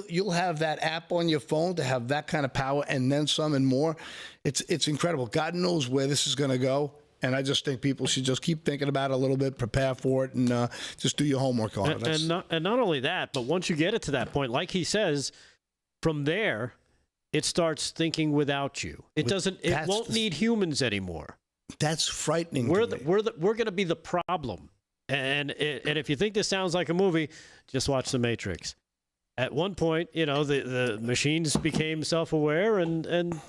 you'll have that app on your phone to have that kind of power and then some and more, it's incredible. God knows where this is going to go. And I just think people should just keep thinking about it a little bit, prepare for it, and just do your homework on it. And not only that, but once you get it to that point, like he says, from there, it starts thinking without you. It won't need humans anymore. That's frightening. We're going to be the problem. And if you think this sounds like a movie, just watch The Matrix. At one point, the machines became self-aware and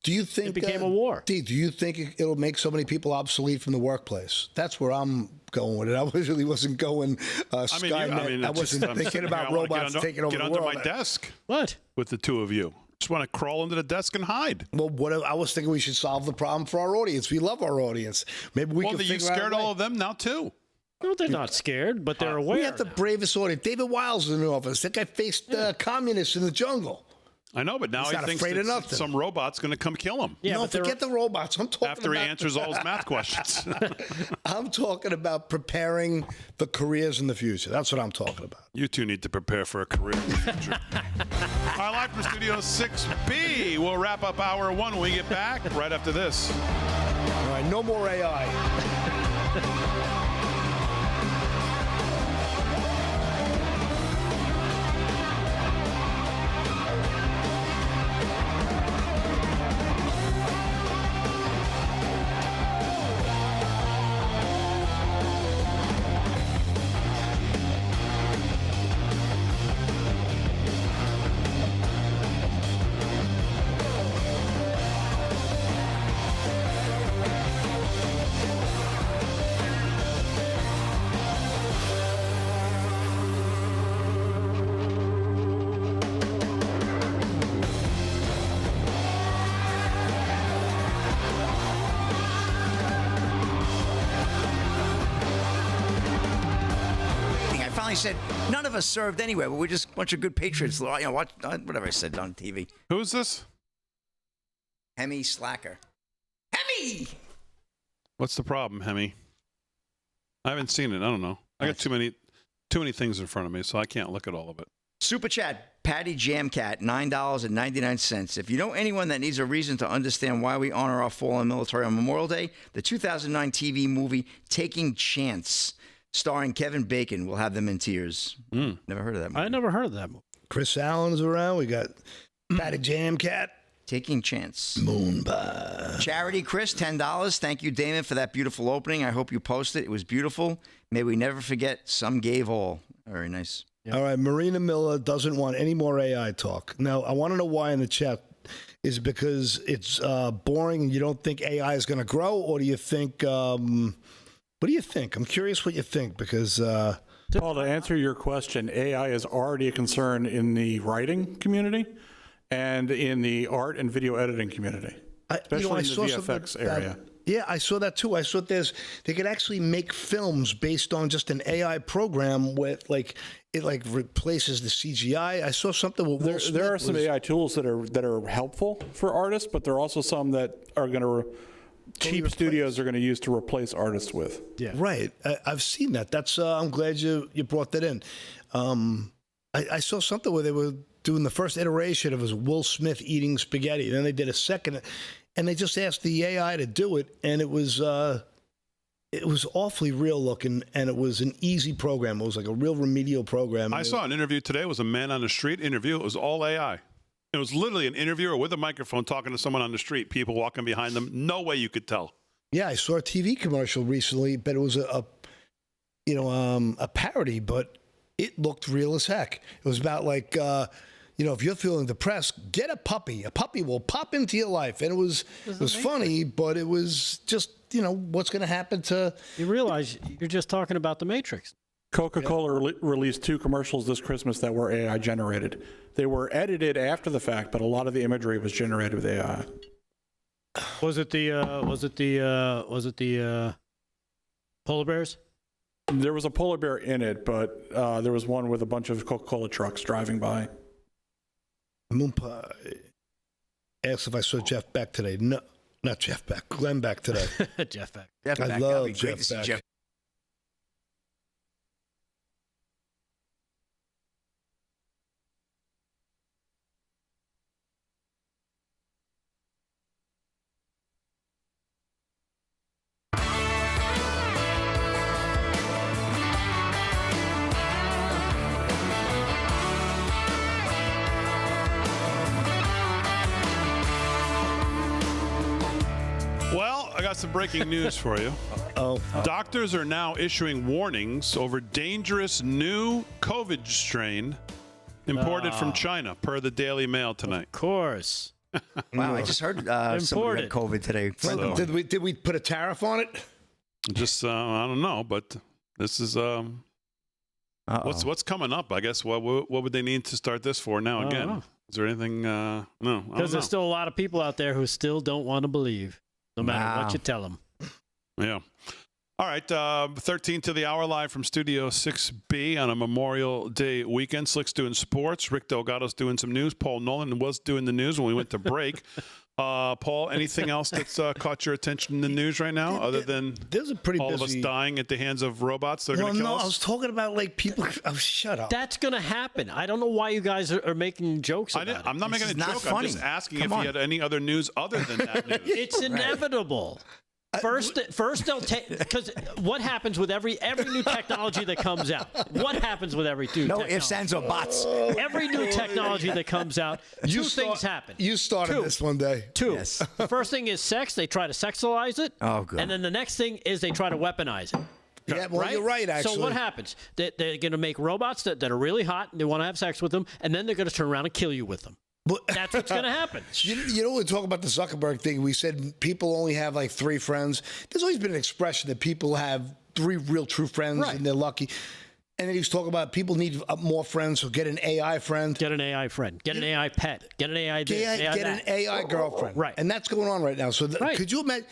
do you think it became a war? Do you think it'll make so many people obsolete from the workplace? That's where I'm going with it. I really wasn't going Skynet. I wasn't thinking about robots taking over the world. Get under my desk. What? With the two of you. Just want to crawl under the desk and hide. Well, I was thinking we should solve the problem for our audience. We love our audience. Maybe we can figure out. Well, you scared all of them now too. No, they're not scared, but they're aware. We have the bravest audience. David Wiles is in the office. That guy faced communists in the jungle. I know, but now he thinks that some robot's going to come kill him. Yeah, no, forget the robots. I'm talking after he answers all his math questions. I'm talking about preparing the careers in the future. That's what I'm talking about. You two need to prepare for a career in the future. All right, live from Studio 6B. We'll wrap up hour one when we get back right after this. All right, no more AI. Said none of us served anyway, but we're just a bunch of good patriots. Whatever I said on TV. Who is this? Hemi Slacker. Hemi! What's the problem, Hemi? I haven't seen it. I don't know. I got too many things in front of me, so I can't look at all of it. Super Chat, Patty Jamcat, $9.99. If you know anyone that needs a reason to understand why we honor our fallen military on Memorial Day, the 2009 TV movie Taking Chance, starring Kevin Bacon, will have them in tears. Never heard of that movie. I never heard of that movie. Chris Allen's around. We got Patty Jamcat. Taking Chance. Moonbug. Charity Chris, $10. Thank you, Damon, for that beautiful opening. I hope you post it. It was beautiful. May we never forget, some gave all. Very nice. Yep. All right, Marina Miller doesn't want any more AI talk. Now, I want to know why in the chat. Is it because it's boring and you don't think AI is going to grow, or do you think? What do you think? I'm curious what you think because. Paul, to answer your question, AI is already a concern in the writing community and in the art and video editing community, especially in the VFX area. Yeah, I saw that too. I saw they could actually make films based on just an AI program with it replaces the CGI. I saw something with Will Smith. There are some AI tools that are helpful for artists, but there are also some that are going to cheap studios are going to use to replace artists with. Yeah, right. I've seen that. That's I'm glad you brought that in. I saw something where they were doing the first iteration of Will Smith eating spaghetti. Then they did a second. And they just asked the AI to do it, and it was awfully real looking, and it was an easy program. It was like a real remedial program. I saw an interview today. It was a man on the street interview. It was all AI. It was literally an interviewer with a microphone talking to someone on the street, people walking behind them. No way you could tell. Yeah, I saw a TV commercial recently, but it was a parody, but it looked real as heck. It was about if you're feeling depressed, get a puppy. A puppy will pop into your life. And it was funny, but it was just, what's going to happen to... You realize you're just talking about the Matrix. Coca-Cola released 2 commercials this Christmas that were AI generated. They were edited after the fact, but a lot of the imagery was generated with AI. Was it the polar bears? There was a polar bear in it, but there was one with a bunch of Coca-Cola trucks driving by. Moonpie asked if I saw Jeff Beck today. No, not Jeff Beck. Glenn Beck today. Jeff Beck. I love Jeff Beck. I got some breaking news for you. Doctors are now issuing warnings over dangerous new COVID strain imported from China, per the Daily Mail tonight. Of course. Wow, I just heard somebody had COVID today. So, did we put a tariff on it? Just I don't know, but this is what's coming up. I guess what would they need to start this for now again? Is there anything? No, because there's still a lot of people out there who still don't want to believe. No matter what you tell them. Yeah. All right. 13 to the hour, live from Studio 6B on a Memorial Day weekend. Slick's doing sports. Rick Delgado's doing some news. Paul Nolan was doing the news when we went to break. Paul, anything else that's caught your attention in the news right now, other than there's a pretty all of us dying at the hands of robots that are going to kill us? I was talking about people. Oh, shut up. That's going to happen. I don't know why you guys are making jokes about it. I'm not making a joke. Funny. I'm just asking if you had any other news other than that news. It's inevitable. First they'll take, because what happens with every new technology that comes out? What happens with every new technology? No ifs, ands, or buts. Every new technology that comes out, two things happen. You started this one day. Two. Yes. The first thing is sex. They try to sexualize it. Oh, good. And then the next thing is they try to weaponize it. Yeah, well, you're right, actually. So what happens? They're going to make robots that are really hot, and they want to have sex with them, and then they're going to turn around and kill you with them. But that's what's going to happen. You know, we talk about the Zuckerberg thing. We said people only have 3 friends. There's always been an expression that people have 3 real true friends, and they're lucky. And then he was talking about people need more friends, so get an AI friend. Get an AI friend. Get an AI pet. Get an AI this, Get an AI girlfriend. Right. And that's going on right now. So could you imagine,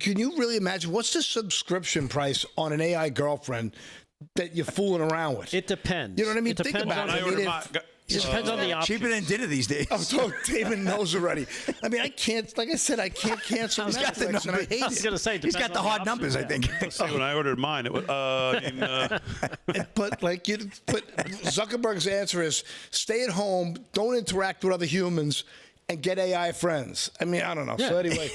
can you really imagine, what's the subscription price on an AI girlfriend that you're fooling around with? It depends. You know what I mean? Think about it. It depends on the option. Cheaper than dinner these days. David knows already. I mean, I can't, like I said, I can't cancel Netflix, and I hate it. I was going to say, he's got the hard numbers, I think. When I ordered mine, it was, But Zuckerberg's answer is stay at home, don't interact with other humans, and get AI friends. I mean, I don't know. Yeah. So anyway,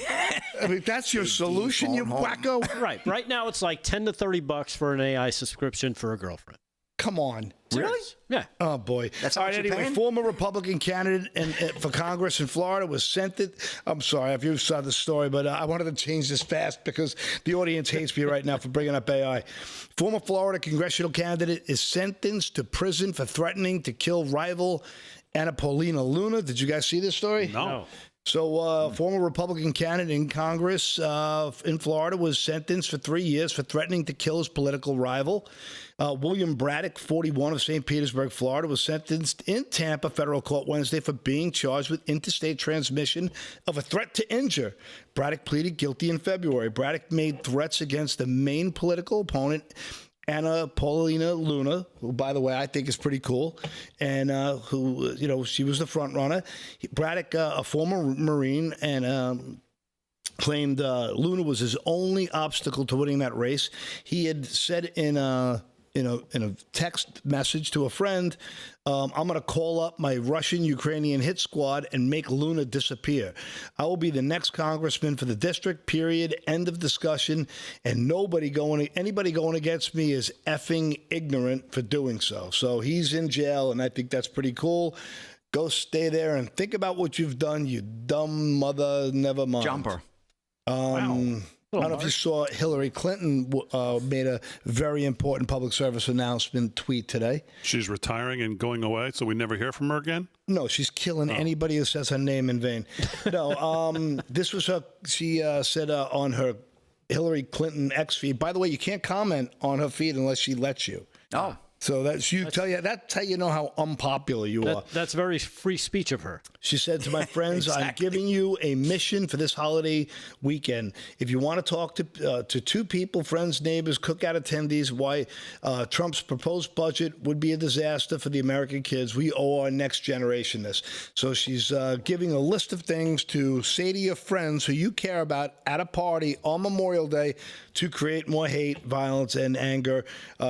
I mean, that's your solution, you wacko. Right. Right now, it's like $10 to $30 for an AI subscription for a girlfriend. Come on. Really? Yeah. Oh, boy. That's all how right. much you're Anyway, paying? former Republican candidate for Congress in Florida was sentenced. I'm sorry if you saw the story, but I wanted to change this fast because the audience hates me right now for bringing up AI. Former Florida congressional candidate is sentenced to prison for threatening to kill rival Anna Paulina Luna. Did you guys see this story? No. So, former Republican candidate in Congress in Florida was sentenced for 3 years for threatening to kill his political rival. William Braddock, 41, of St. Petersburg, Florida, was sentenced in Tampa federal court Wednesday for being charged with interstate transmission of a threat to injure. Braddock pleaded guilty in February. Braddock made threats against the main political opponent, Anna Paulina Luna, who, by the way, I think is pretty cool, and who, she was the front runner. Braddock, a former Marine, and claimed Luna was his only obstacle to winning that race. He had said in a text message to a friend, I'm going to call up my Russian-Ukrainian hit squad and make Luna disappear. I will be the next congressman for the district, period, end of discussion, and anybody going against me is effing ignorant for doing so. So he's in jail, and I think that's pretty cool. Go stay there and think about what you've done, you dumb mother, never mind. Jumper. Wow. I don't know if you saw Hillary Clinton made a very important public service announcement tweet today. She's retiring and going away, so we never hear from her again? No, she's killing anybody who says her name in vain. No, this was her. She said on her Hillary Clinton X feed. By the way, you can't comment on her feed unless she lets you. Oh. So that's how you know how unpopular you are. That's very free speech of her. She said to my friends, Exactly. I'm giving you a mission for this holiday weekend. If you want to talk to two people, friends, neighbors, cookout attendees, why Trump's proposed budget would be a disaster for the American kids, we owe our next generation this. So she's giving a list of things to say to your friends who you care about at a party on Memorial Day to create more hate, violence, and anger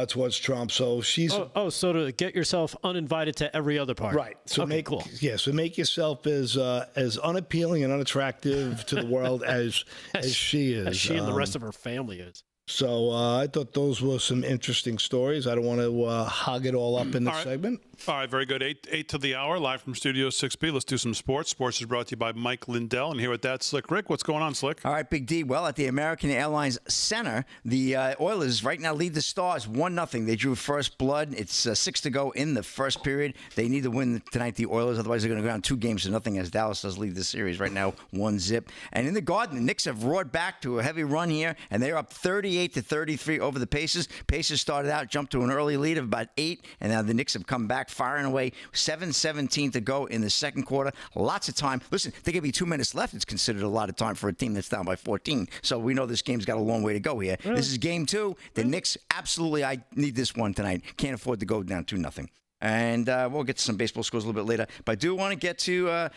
towards Trump. So she's... So to get yourself uninvited to every other party. Right. So okay, cool. Yeah. So make yourself as unappealing and unattractive to the world as she is. As she and the rest of her family is. So I thought those were some interesting stories. I don't want to hog it all up in the segment. All right, very good. 8 to the hour, live from Studio 6B. Let's do some sports. Sports is brought to you by Mike Lindell. And here with that, Slick Rick. What's going on, Slick? All right, Big D. Well, at the American Airlines Center, the Oilers right now lead the Stars 1-0. They drew first blood. It's 6 to go in the first period. They need to win tonight, the Oilers. Otherwise, they're going to go down 2 games to nothing as Dallas does lead the series right now 1-0. And in the Garden, the Knicks have roared back to a heavy run here, and they're up 38-33 over the Pacers. Pacers started out, jumped to an early lead of about 8, and now the Knicks have come back firing away. 7:17 to go in the second quarter. Lots of time. Listen, there could be 2 minutes left. It's considered a lot of time for a team that's down by 14. So we know this game's got a long way to go here. This is game 2. The Knicks, absolutely, I need this one tonight. Can't afford to go down 2-0. And we'll get to some baseball scores a little bit later. But I do want to get to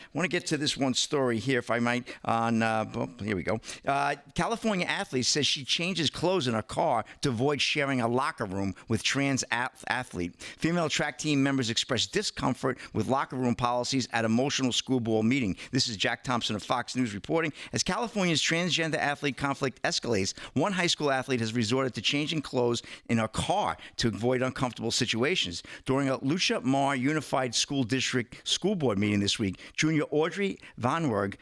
this one story here, if I might. Here we go. California athlete says she changes clothes in her car to avoid sharing a locker room with trans athlete. Female track team members express discomfort with locker room policies at emotional school board meeting. This is Jack Thompson of Fox News reporting. As California's transgender athlete conflict escalates, one high school athlete has resorted to changing clothes in her car to avoid uncomfortable situations. During a Lucia Mar Unified School District School Board meeting this week, Junior Audrey Vanwerg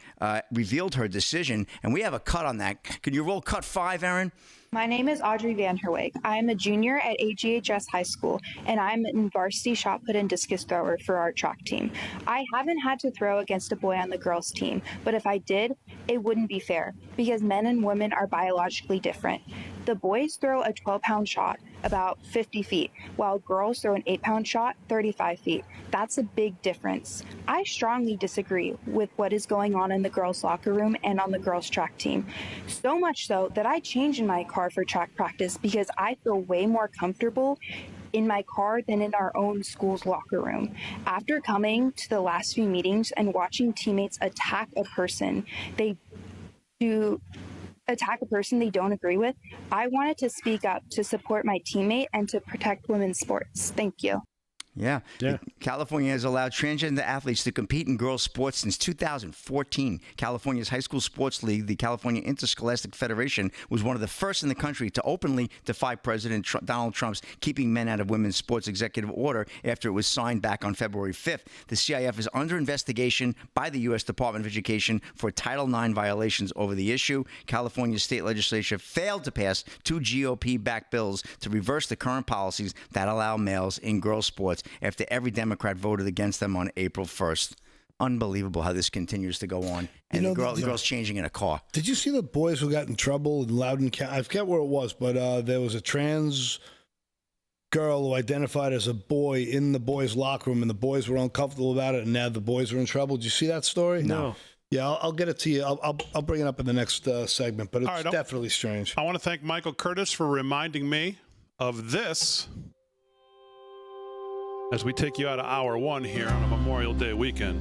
revealed her decision, and we have a cut on that. Can you roll cut 5, Aaron? My name is Audrey Van Herweg. I'm a junior at AGHS High School, and I'm in varsity shot put and discus thrower for our track team. I haven't had to throw against a boy on the girls' team, but if I did, it wouldn't be fair because men and women are biologically different. The boys throw a 12-pound shot about 50 feet, while girls throw an 8-pound shot 35 feet. That's a big difference. I strongly disagree with what is going on in the girls' locker room and on the girls' track team. So much so that I changed in my car for track practice because I feel way more comfortable in my car than in our own school's locker room. After coming to the last few meetings and watching teammates attack a person they don't agree with, I wanted to speak up to support my teammate and to protect women's sports. Thank you. Yeah. California has allowed transgender athletes to compete in girls' sports since 2014. California's high school sports league, the California Interscholastic Federation, was one of the first in the country to openly defy President Donald Trump's Keeping Men Out of Women's Sports executive order after it was signed back on February 5th. The CIF is under investigation by the U.S. Department of Education for Title IX violations over the issue. California's state legislature failed to pass 2 GOP-backed bills to reverse the current policies that allow males in girls' sports after every Democrat voted against them on April 1st. Unbelievable how this continues to go on. And the girl's changing in a car. Did you see the boys who got in trouble in Loudoun County? I forget where it was, but there was a trans girl who identified as a boy in the boys' locker room, and the boys were uncomfortable about it, and now the boys are in trouble. Did you see that story? No. Yeah, I'll get it to you. I'll bring it up in the next segment, but it's definitely strange. I want to thank Michael Curtis for reminding me of this as we take you out of hour 1 here on a Memorial Day weekend.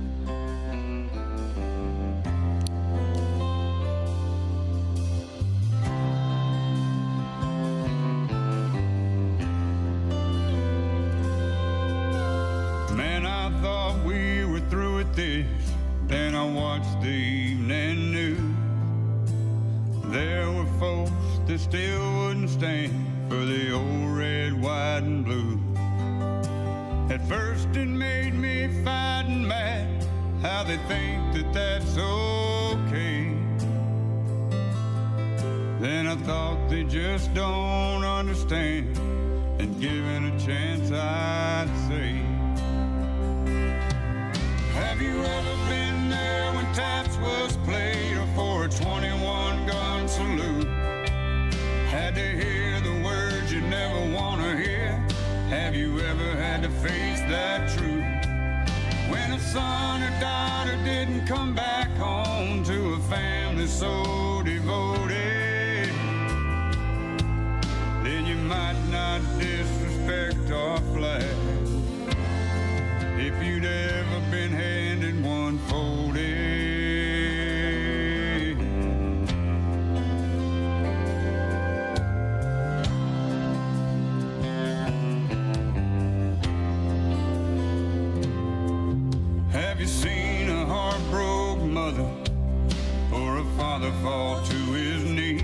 Man, I thought we were through with this. Then I watched the evening news. There were folks that still wouldn't stand for the old red, white, and blue. At first it made me fight and mad how they think that that's okay. Then I thought they just don't understand, and given a chance I'd say, have you ever been there when taps was played or for a 21 gun salute? Had to hear the words you never want to hear. Have you ever had to face that truth? When a son or daughter didn't come back home to a family so devoted, then you might not disrespect our flag. If you'd ever been handed one folded. Have you seen a heartbroken mother or a father fall to his knees?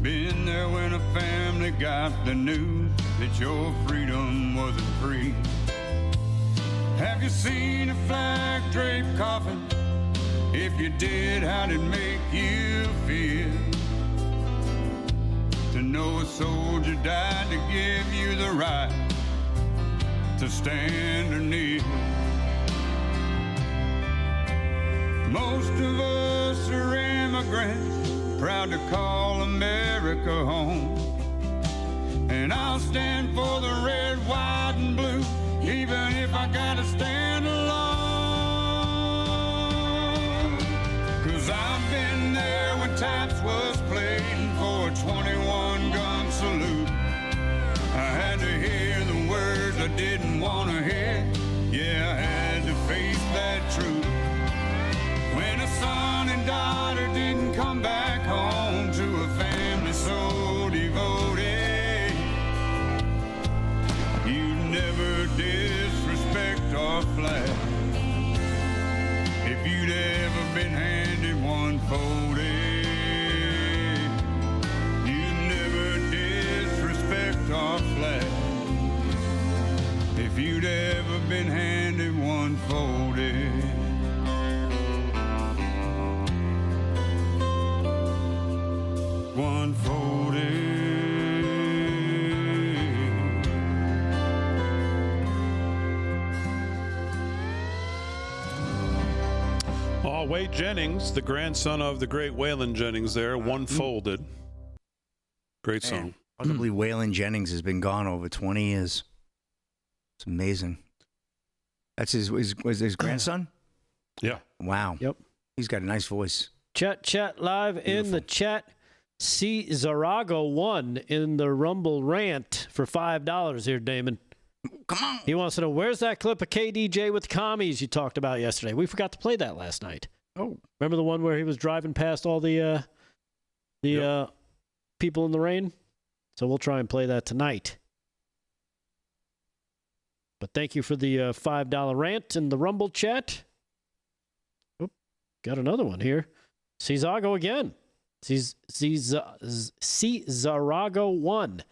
Been there when a family got the news that your freedom wasn't free? Have you seen a flag-draped coffin? If you did, how'd it make you feel? To know a soldier died to give you the right to stand or kneel. Most of us are immigrants, proud to call America home. And I'll stand for the red, white, and blue, even if I gotta stand alone. 'Cause I've been there when taps was played for a 21 gun salute. I had to hear the words I didn't want to hear. Yeah, I had to face that truth. When a son and daughter didn't come back home to a family so devoted, you never disrespect our flag. If you'd ever been handed one folded, you never disrespect our flag. If you'd ever been handed one folded. One folded. Oh, Wade Jennings, the grandson of the great Waylon Jennings there, One Folded. Great song. I believe Waylon Jennings has been gone over 20 years. It's amazing. That's his grandson? Yeah. Wow. Yep. He's got a nice voice. Chat live in the chat. C. Zarago won in the Rumble rant for $5 here, Damon. Come on. He wants to know, where's that clip of KDJ with commies you talked about yesterday? We forgot to play that last night. Oh. Remember the one where he was driving past all the people in the rain? So we'll try and play that tonight. But thank you for the $5 rant in the Rumble chat. Oop, got another one here. Cizago again. Cizarago 1.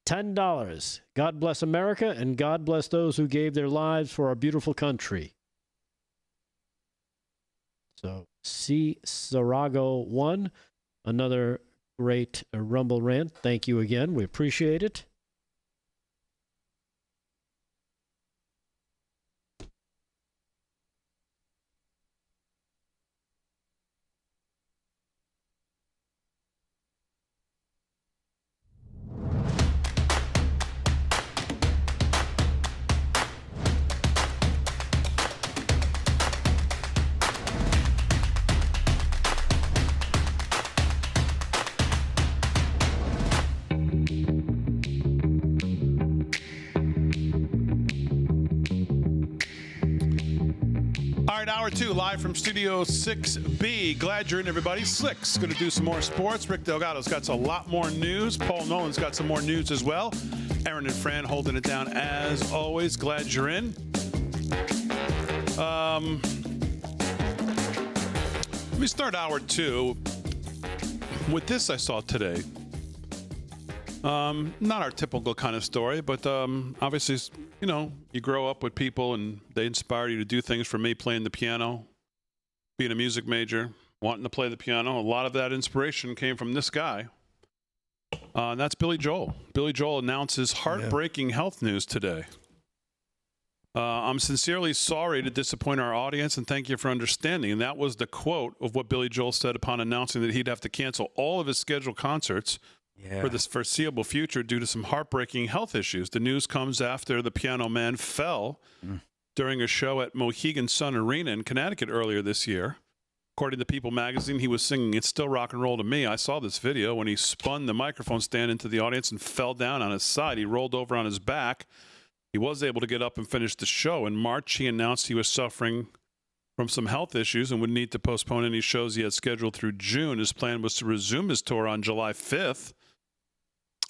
$10. God bless America, and God bless those who gave their lives for our beautiful country. So, Cizarago 1. Another great Rumble rant. Thank you again. We appreciate it. Hour 2, live from Studio 6B. Glad you're in, everybody. Slick's going to do some more sports. Rick Delgado's got a lot more news. Paul Nolan's got some more news as well. Aaron and Fran holding it down as always. Glad you're in. Let me start hour 2 with this I saw today. Not our typical kind of story, but obviously, you know, you grow up with people and they inspire you to do things. For me, playing the piano, being a music major, wanting to play the piano, a lot of that inspiration came from this guy. And that's Billy Joel. Billy Joel announces heartbreaking health news today. I'm sincerely sorry to disappoint our audience, and thank you for understanding. And that was the quote of what Billy Joel said upon announcing that he'd have to cancel all of his scheduled concerts for the foreseeable future due to some heartbreaking health issues. The news comes after the piano man fell during a show at Mohegan Sun Arena in Connecticut earlier this year. According to People magazine, he was singing "It's Still Rock and Roll to Me." I saw this video when he spun the microphone stand into the audience and fell down on his side. He rolled over on his back. He was able to get up and finish the show. In March, he announced he was suffering from some health issues and would need to postpone any shows he had scheduled through June. His plan was to resume his tour on July 5th.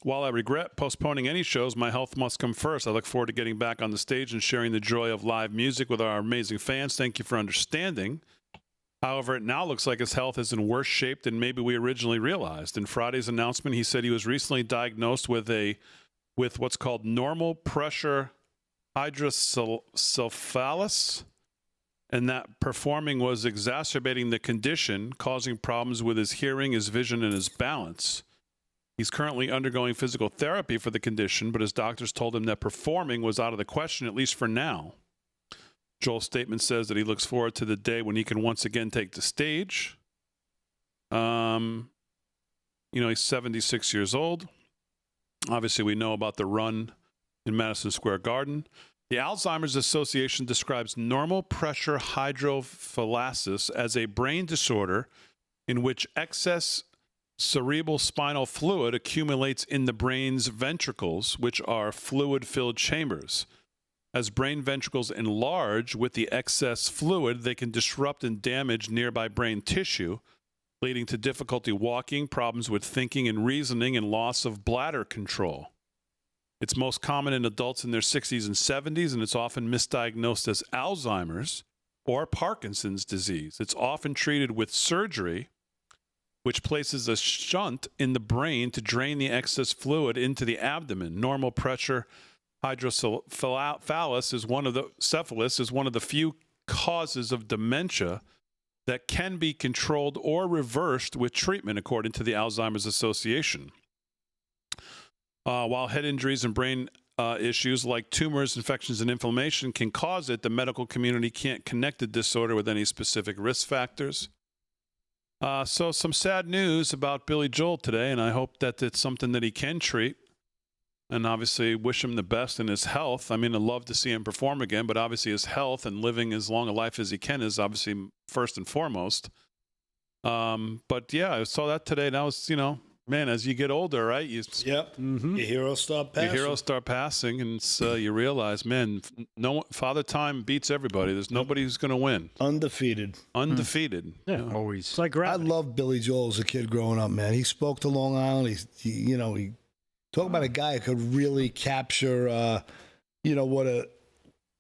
While I regret postponing any shows, my health must come first. I look forward to getting back on the stage and sharing the joy of live music with our amazing fans. Thank you for understanding. However, it now looks like his health is in worse shape than maybe we originally realized. In Friday's announcement, he said he was recently diagnosed with what's called normal pressure hydrocephalus, and that performing was exacerbating the condition, causing problems with his hearing, his vision, and his balance. He's currently undergoing physical therapy for the condition, but his doctors told him that performing was out of the question, at least for now. Joel's statement says that he looks forward to the day when he can once again take the stage. He's 76 years old. Obviously, we know about the run in Madison Square Garden. The Alzheimer's Association describes normal pressure hydrocephalus as a brain disorder in which excess cerebral spinal fluid accumulates in the brain's ventricles, which are fluid-filled chambers. As brain ventricles enlarge with the excess fluid, they can disrupt and damage nearby brain tissue, leading to difficulty walking, problems with thinking and reasoning, and loss of bladder control. It's most common in adults in their 60s and 70s, and it's often misdiagnosed as Alzheimer's or Parkinson's disease. It's often treated with surgery, which places a shunt in the brain to drain the excess fluid into the abdomen. Normal pressure hydrocephalus is one of the few causes of dementia that can be controlled or reversed with treatment, according to the Alzheimer's Association. While head injuries and brain issues like tumors, infections, and inflammation can cause it, the medical community can't connect the disorder with any specific risk factors. So some sad news about Billy Joel today, and I hope that it's something that he can treat. And obviously wish him the best in his health. I mean, I'd love to see him perform again, but obviously his health and living as long a life as he can is obviously first and foremost. But yeah, I saw that today, and I was, man, as you get older, right? Your heroes start passing. And you realize, man, Father Time beats everybody. There's nobody who's going to win. Undefeated. Yeah, always. It's like gravity. I loved Billy Joel as a kid growing up, man. He spoke to Long Island. He talk about a guy who could really capture, what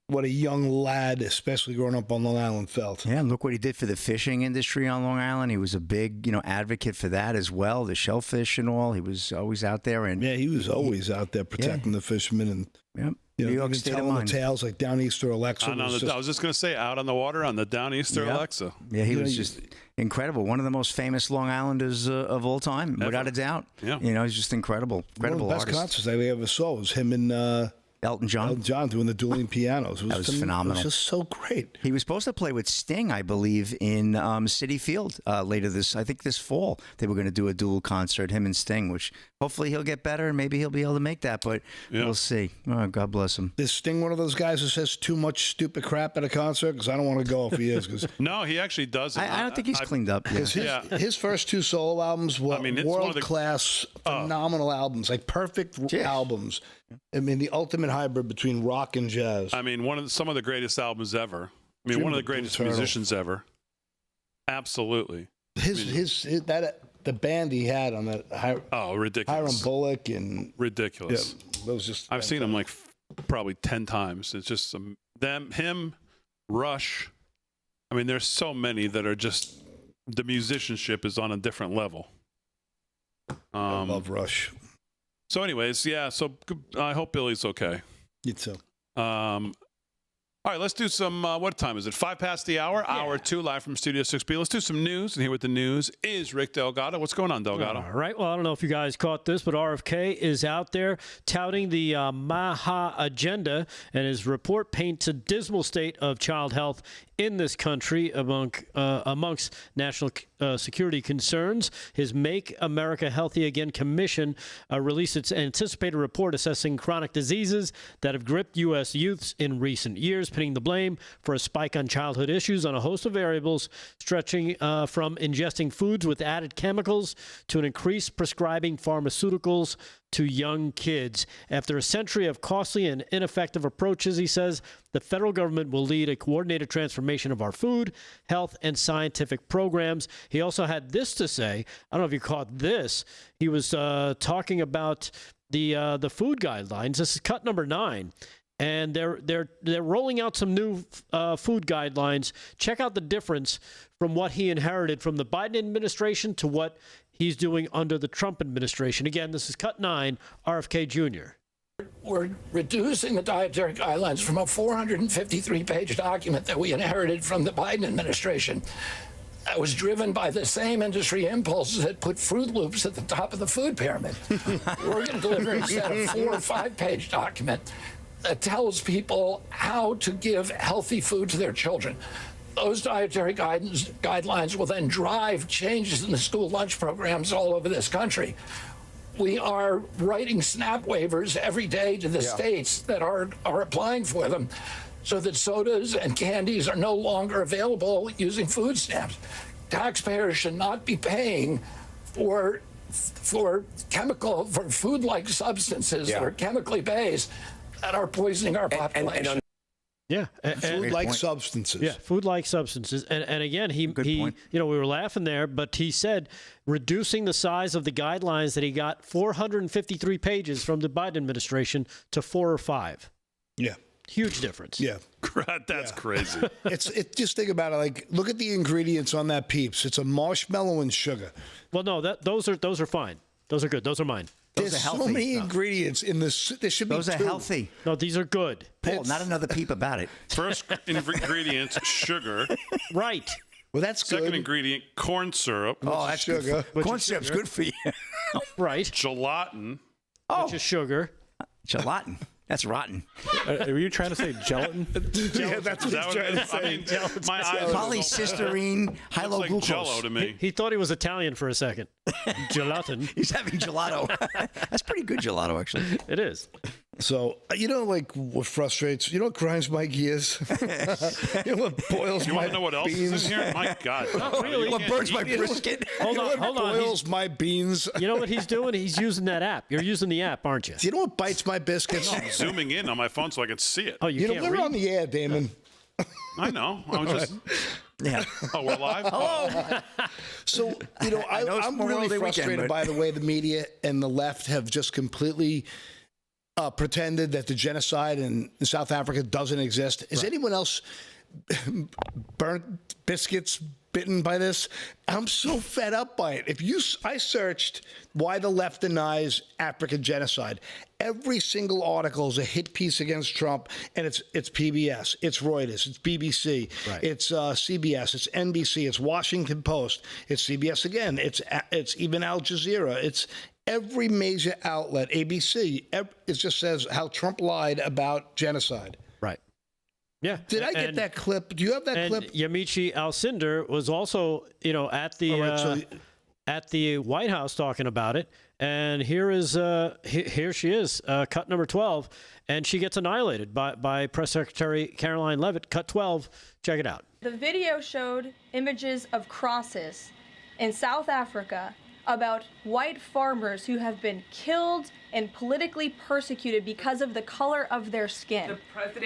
what a young lad, especially growing up on Long Island, felt. Yeah, and look what he did for the fishing industry on Long Island. He was a big, advocate for that as well, the shellfish and all. He was always out there. And yeah, he was always out there protecting the fishermen and New York even State of telling the mind. tales like Downeaster Alexa. I was just going to say, out on the water on the Downeaster Alexa. Yeah, he was just incredible. One of the most famous Long Islanders of all time, without a doubt. Yeah. He's just incredible. Incredible One of the best artist. concerts I ever saw was him and Elton John. Elton John doing the dueling pianos. That was phenomenal. It was just so great. He was supposed to play with Sting, I believe, in Citi Field later this fall. They were going to do a dual concert, him and Sting, which hopefully he'll get better and maybe he'll be able to make that, but we'll see. Oh, God bless him. Is Sting one of those guys who says too much stupid crap at a concert? Because I don't want to go if he is. Cause No, he actually doesn't. I don't think he's cleaned up. Yeah. His first 2 solo albums were world-class, phenomenal albums, like perfect albums. I mean, the ultimate hybrid between rock and jazz. I mean, some of the greatest albums ever. I mean, one of the greatest musicians ever. Absolutely. The band he had on that. Ridiculous. Hiram Bullock and ridiculous. Yeah, that was just. I've seen him like probably 10 times. It's just him, Rush. I mean, there's so many that are just, the musicianship is on a different level. I love Rush. So anyways, so I hope Billy's okay. You too. All right, let's do some, what time is it? 5 past the hour, hour 2, live from Studio 6B. Let's do some news, and here with the news is Rick Delgado. What's going on, Delgado? All right, well, I don't know if you guys caught this, but RFK is out there touting the MAHA agenda, and his report paints a dismal state of child health in this country amongst national security concerns. His Make America Healthy Again Commission released its anticipated report assessing chronic diseases that have gripped U.S. youths in recent years, pinning the blame for a spike on childhood issues on a host of variables, stretching from ingesting foods with added chemicals to an increased prescribing pharmaceuticals to young kids. After a century of costly and ineffective approaches, he says, the federal government will lead a coordinated transformation of our food, health, and scientific programs. He also had this to say. I don't know if you caught this. He was talking about the food guidelines. This is cut number 9. And they're rolling out some new food guidelines. Check out the difference from what he inherited from the Biden administration to what he's doing under the Trump administration. Again, this is cut 9, RFK Jr. We're reducing the dietary guidelines from a 453-page document that we inherited from the Biden administration. That was driven by the same industry impulses that put Fruit Loops at the top of the food pyramid. We're going to deliver instead a 4 or 5-page document that tells people how to give healthy food to their children. Those dietary guidelines will then drive changes in the school lunch programs all over this country. We are writing SNAP waivers every day to the states that are applying for them so that sodas and candies are no longer available using food stamps. Taxpayers should not be paying for food-like substances that are chemically based that are poisoning our population. Food-like substances. Yeah, food-like substances. And again, he we were laughing there, but he said reducing the size of the guidelines that he got 453 pages from the Biden administration to 4 or 5. Yeah. Huge difference. Yeah. That's crazy. Just think about it. Like, look at the ingredients on that Peeps. It's a marshmallow and sugar. Well, no, those are fine. Those are good. Those are mine. There's so many ingredients in this. There should be Those are healthy. No, these are good. Paul, not another peep about it. First ingredient, sugar. Right. Well, that's good. Second ingredient, corn syrup. Oh, that's sugar. Corn syrup's good for you. Right. Gelatin. Which is sugar. Gelatin. That's rotten. Are you trying to say gelatin? Yeah, that's what he's trying to say. I mean, my eyes Polycystyrene, like hypoglucose. Jello to me. He thought he was Italian for a second. Gelatin. He's having gelato. That's pretty good gelato, actually. It is. So, like what frustrates, what grinds my gears? What boils you my want to know what else beans? is in here? My God. Not really. What burns my brisket? Hold on. Boils my beans. You know what he's doing? He's using that app. You're using the app, aren't you? Do you know what bites my biscuits? I'm zooming in on my phone so I can see it. Oh, you can't we're read? on the air, Damon. I know. I was just. Yeah. Oh, we're live? Hello. So, I'm really frustrated by the way the media and the left have just completely pretended that the genocide in South Africa doesn't exist. Is anyone else burnt biscuits bitten by this? I'm so fed up by it. I searched why the left denies African genocide. Every single article is a hit piece against Trump, and it's PBS, it's Reuters, it's BBC, it's CBS, it's NBC, it's Washington Post, it's CBS again, it's even Al Jazeera, it's every major outlet, ABC. It just says how Trump lied about genocide. Right. Yeah. Did I get that clip? Do you have that clip? Yamiche Alcindor was also, at the White House talking about it. And here she is, cut number 12, and she gets annihilated by Press Secretary Caroline Leavitt. Cut 12. Check it out. The video showed images of crosses in South Africa about white farmers who have been killed and politically persecuted because of the color of their skin.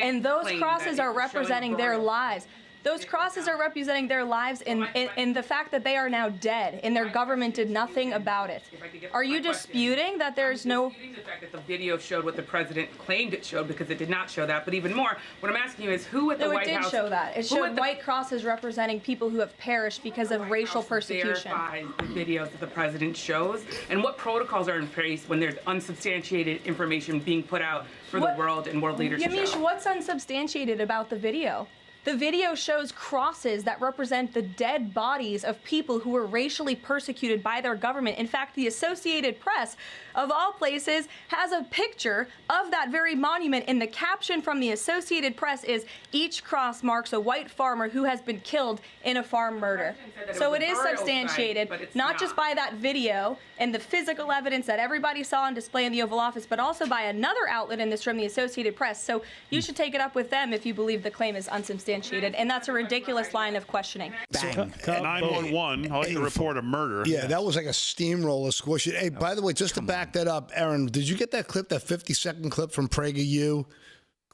And those crosses are representing their lives. Those crosses are representing their lives in the fact that they are now dead and their government did nothing about it. Are you disputing that there's no... I'm disputing the fact that the video showed what the president claimed it showed, because it did not show that. But even more, what I'm asking you is who at the White House... No, it did show that. It showed white crosses representing people who have perished because of racial persecution. Verify the videos that the president shows, and what protocols are in place when there's unsubstantiated information being put out for the world and world leaders to show? Yamiche, what's unsubstantiated about the video? The video shows crosses that represent the dead bodies of people who were racially persecuted by their government. In fact, the Associated Press, of all places, has a picture of that very monument, and the caption from the Associated Press is, "Each cross marks a white farmer who has been killed in a farm murder." So it is substantiated, not just by that video and the physical evidence that everybody saw on display in the Oval Office, but also by another outlet in this room, the Associated Press. So you should take it up with them if you believe the claim is unsubstantiated, and that's a ridiculous line of questioning. 911, I like to report a murder. Yeah, that was like a steamroller squish. Hey, by the way, just to back that up, Aaron, did you get that clip, that 50-second clip from PragerU?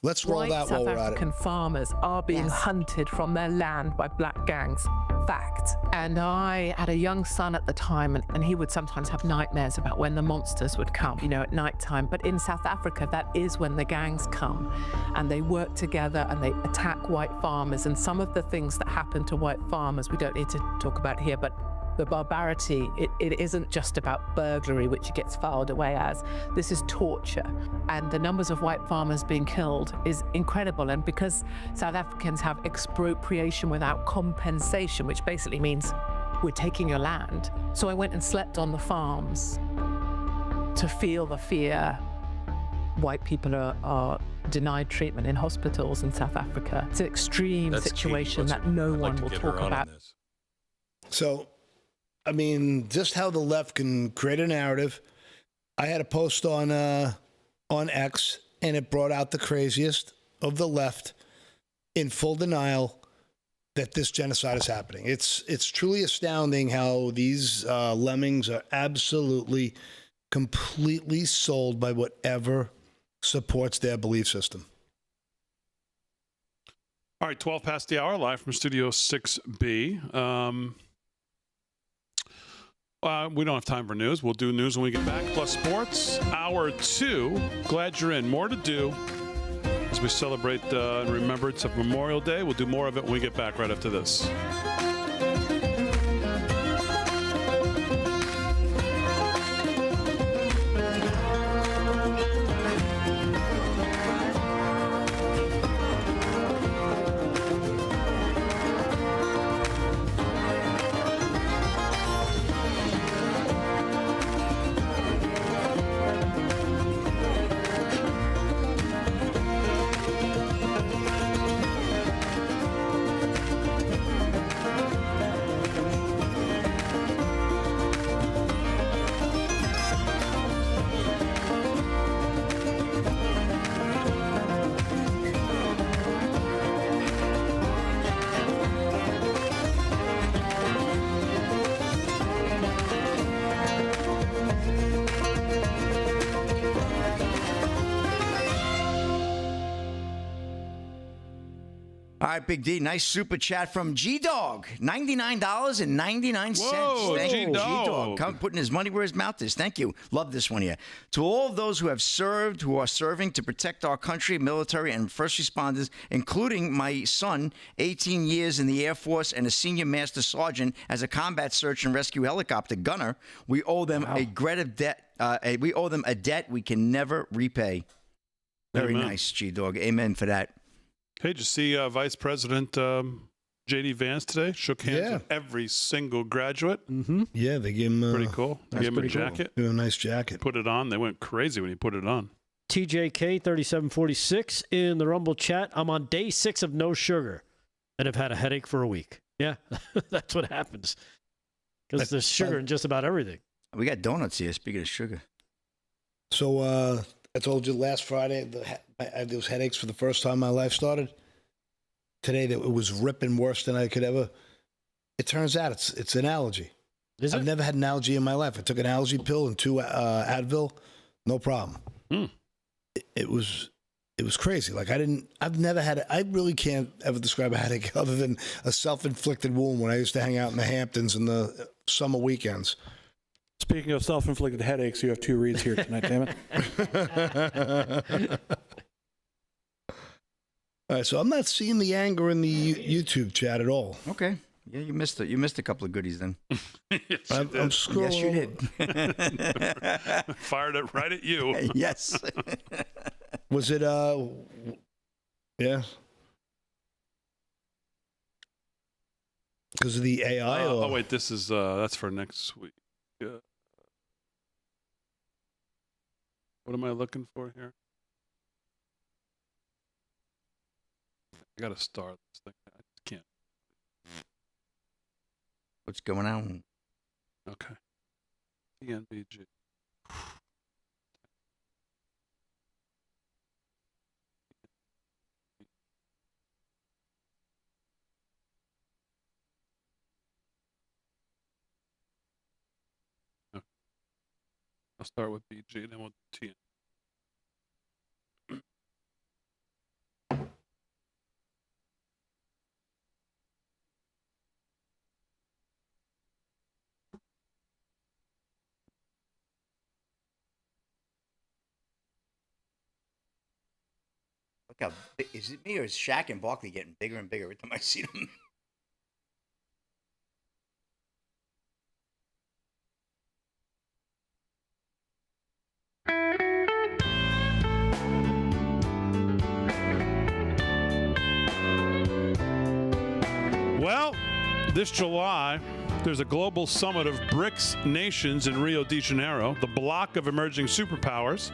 Let's roll that while we're at it. African farmers are being hunted from their land by black gangs. Fact. And I had a young son at the time, and he would sometimes have nightmares about when the monsters would come, at nighttime. But in South Africa, that is when the gangs come, and they work together and they attack white farmers. And some of the things that happen to white farmers, we don't need to talk about here, but the barbarity, it isn't just about burglary, which it gets filed away as. This is torture. And the numbers of white farmers being killed is incredible. And because South Africans have expropriation without compensation, which basically means we're taking your land. So I went and slept on the farms to feel the fear. White people are denied treatment in hospitals in South Africa. It's an extreme situation that no one will talk about. So, I mean, just how the left can create a narrative. I had a post on X, and it brought out the craziest of the left in full denial that this genocide is happening. It's truly astounding how these lemmings are absolutely, completely sold by whatever supports their belief system. All right, 12 past the hour, live from Studio 6B. We don't have time for news. We'll do news when we get back, plus sports. Hour 2. Glad you're in. More to do as we celebrate in remembrance of Memorial Day. We'll do more of it when we get back right after this. All right, Big D, nice super chat from G-Dog, $99.99. Whoa, Thank you, G-Dog. G-Dog. Putting his money where his mouth is. Thank you. Love this one here. To all of those who have served, who are serving to protect our country, military, and first responders, including my son, 18 years in the Air Force and a senior master sergeant as a combat search and rescue helicopter gunner, we owe them a debt. We owe them a debt we can never repay. Very nice, G-Dog. Amen for that. Hey, did you see Vice President J.D. Vance today? Shook hands with every single graduate. Mm-hmm. Yeah, they gave him pretty cool. They gave him a jacket. Cool. A nice jacket. Put it on. They went crazy when he put it on. TJK 3746 in the Rumble chat. I'm on day 6 of no sugar and have had a headache for a week. Yeah, that's what happens. Because there's sugar in just about everything. We got donuts here, speaking of sugar. So I told you last Friday I had those headaches for the first time my life started. Today that it was ripping worse than I could ever. It turns out it's an allergy. I've never had an allergy in my life. I took an allergy pill and 2 Advil, no problem. It was crazy. Like I've never had I really can't ever describe a headache other than a self-inflicted wound when I used to hang out in the Hamptons in the summer weekends. Speaking of self-inflicted headaches, you have 2 reads here tonight, damn it. All right, so I'm not seeing the anger in the YouTube chat at all. Okay. Yeah, you missed it. You missed a couple of goodies then. I'm scrolling. Yes, you did. Fired it right at you. Yes. Was it, yeah. Because of the AI? Oh, wait, this is, that's for next week. Yeah. What am I looking for here? I got to start this thing. I just can't. What's going on? Okay. TNBG. Okay. I'll start with BG and then we'll do TN. Look how big, is it me or is Shaq and Barkley getting bigger and bigger every time I see them? Well, this July, there's a global summit of BRICS nations in Rio de Janeiro. The bloc of emerging superpowers,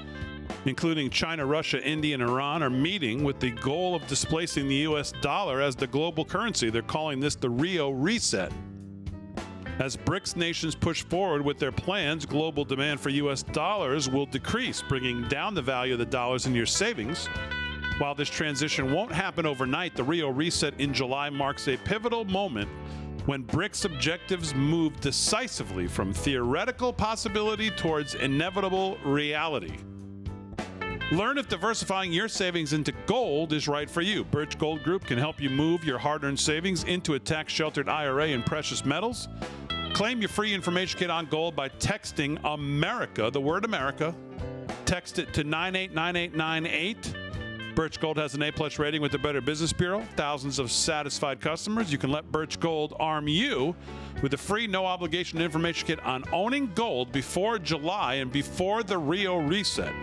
including China, Russia, India, and Iran, are meeting with the goal of displacing the U.S. dollar as the global currency. They're calling this the Rio Reset. As BRICS nations push forward with their plans, global demand for U.S. dollars will decrease, bringing down the value of the dollars in your savings. While this transition won't happen overnight, the Rio Reset in July marks a pivotal moment when BRICS objectives move decisively from theoretical possibility towards inevitable reality. Learn if diversifying your savings into gold is right for you. Birch Gold Group can help you move your hard-earned savings into a tax-sheltered IRA in precious metals. Claim your free information kit on gold by texting America, the word America. Text it to 989898. Birch Gold has an A+ rating with the Better Business Bureau. Thousands of satisfied customers. You can let Birch Gold arm you with a free, no-obligation information kit on owning gold before July and before the Rio Reset.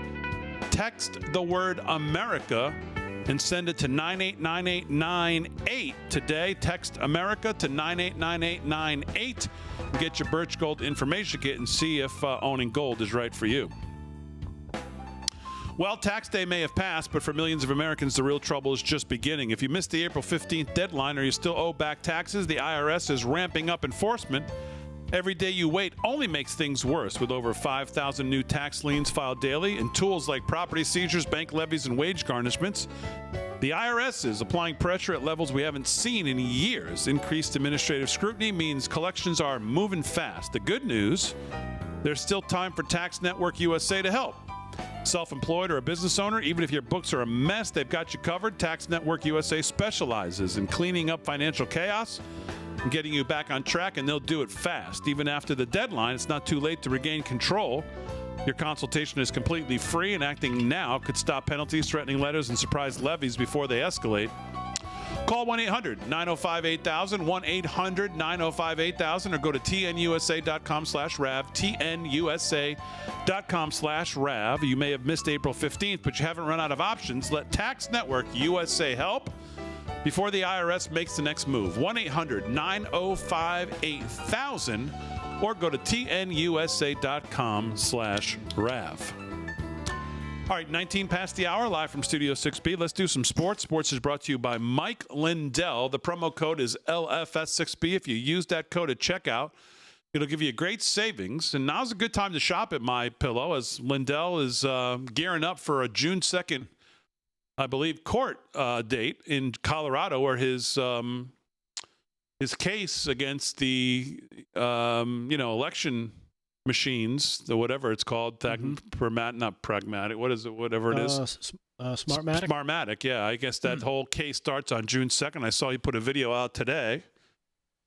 Text the word America and send it to 989898 today. Text America to 989898. Get your Birch Gold information kit and see if owning gold is right for you. Well, tax day may have passed, but for millions of Americans, the real trouble is just beginning. If you missed the April 15th deadline or you still owe back taxes, the IRS is ramping up enforcement. Every day you wait only makes things worse, with over 5,000 new tax liens filed daily and tools like property seizures, bank levies, and wage garnishments. The IRS is applying pressure at levels we haven't seen in years. Increased administrative scrutiny means collections are moving fast. The good news, there's still time for Tax Network USA to help. Self-employed or a business owner, even if your books are a mess, they've got you covered. Tax Network USA specializes in cleaning up financial chaos and getting you back on track, and they'll do it fast. Even after the deadline, it's not too late to regain control. Your consultation is completely free, and acting now could stop penalties, threatening letters, and surprise levies before they escalate. Call 1-800-905-8000, 1-800-905-8000, or go to tnusa.com/RAV, tnusa.com/RAV. You may have missed April 15th, but you haven't run out of options. Let Tax Network USA help before the IRS makes the next move. 1-800-905-8000, or go to tnusa.com/RAV. All right, 19 past the hour, live from Studio 6B. Let's do some sports. Sports is brought to you by Mike Lindell. The promo code is LFS6B. If you use that code at checkout, it'll give you a great savings. And now's a good time to shop at MyPillow, as Lindell is gearing up for a June 2nd, I believe, court date in Colorado, where his case against the election machines, the whatever it's called, not pragmatic, what is it, whatever it is? Smartmatic? Smartmatic, yeah. I guess that whole case starts on June 2nd. I saw you put a video out today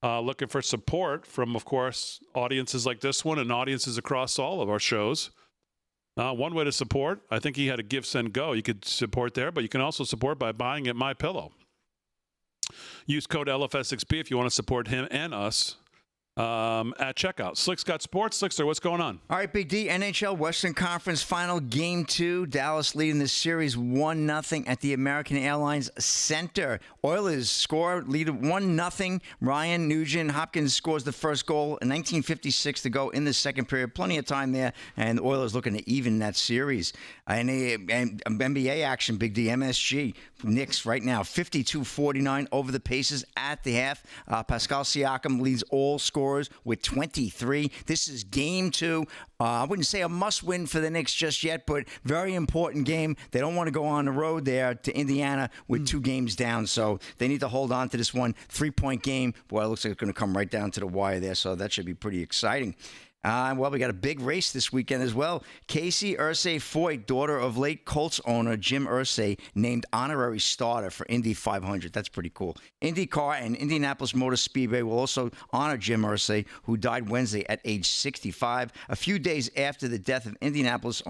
looking for support from, of course, audiences like this one and audiences across all of our shows. One way to support, I think he had a Give, Send, Go. You could support there, but you can also support by buying at MyPillow. Use code LFS6B if you want to support him and us at checkout. Slick's got sports. Slickster, what's going on? All right, Big D, NHL Western Conference Final Game 2. Dallas leading the series 1-0 at the American Airlines Center. Oilers lead 1-0. Ryan Nugent-Hopkins scores the first goal. 19:56 to go in the second period. Plenty of time there, and the Oilers looking to even that series. And NBA action, Big D, MSG. Knicks right now, 52-49 over the Pacers at the half. Pascal Siakam leads all scorers with 23. This is game 2. I wouldn't say a must-win for the Knicks just yet, but very important game. They don't want to go on the road there to Indiana with 2 games down, so they need to hold on to this one. 3-point game. Boy, it looks like it's going to come right down to the wire there, so that should be pretty exciting. Well, we got a big race this weekend as well. Casey Irsay Foyt, daughter of late Colts owner Jim Irsay, named honorary starter for Indy 500. That's pretty cool. IndyCar and Indianapolis Motor Speedway will also honor Jim Irsay, who died Wednesday at age 65, a few days after the death of Indianapolis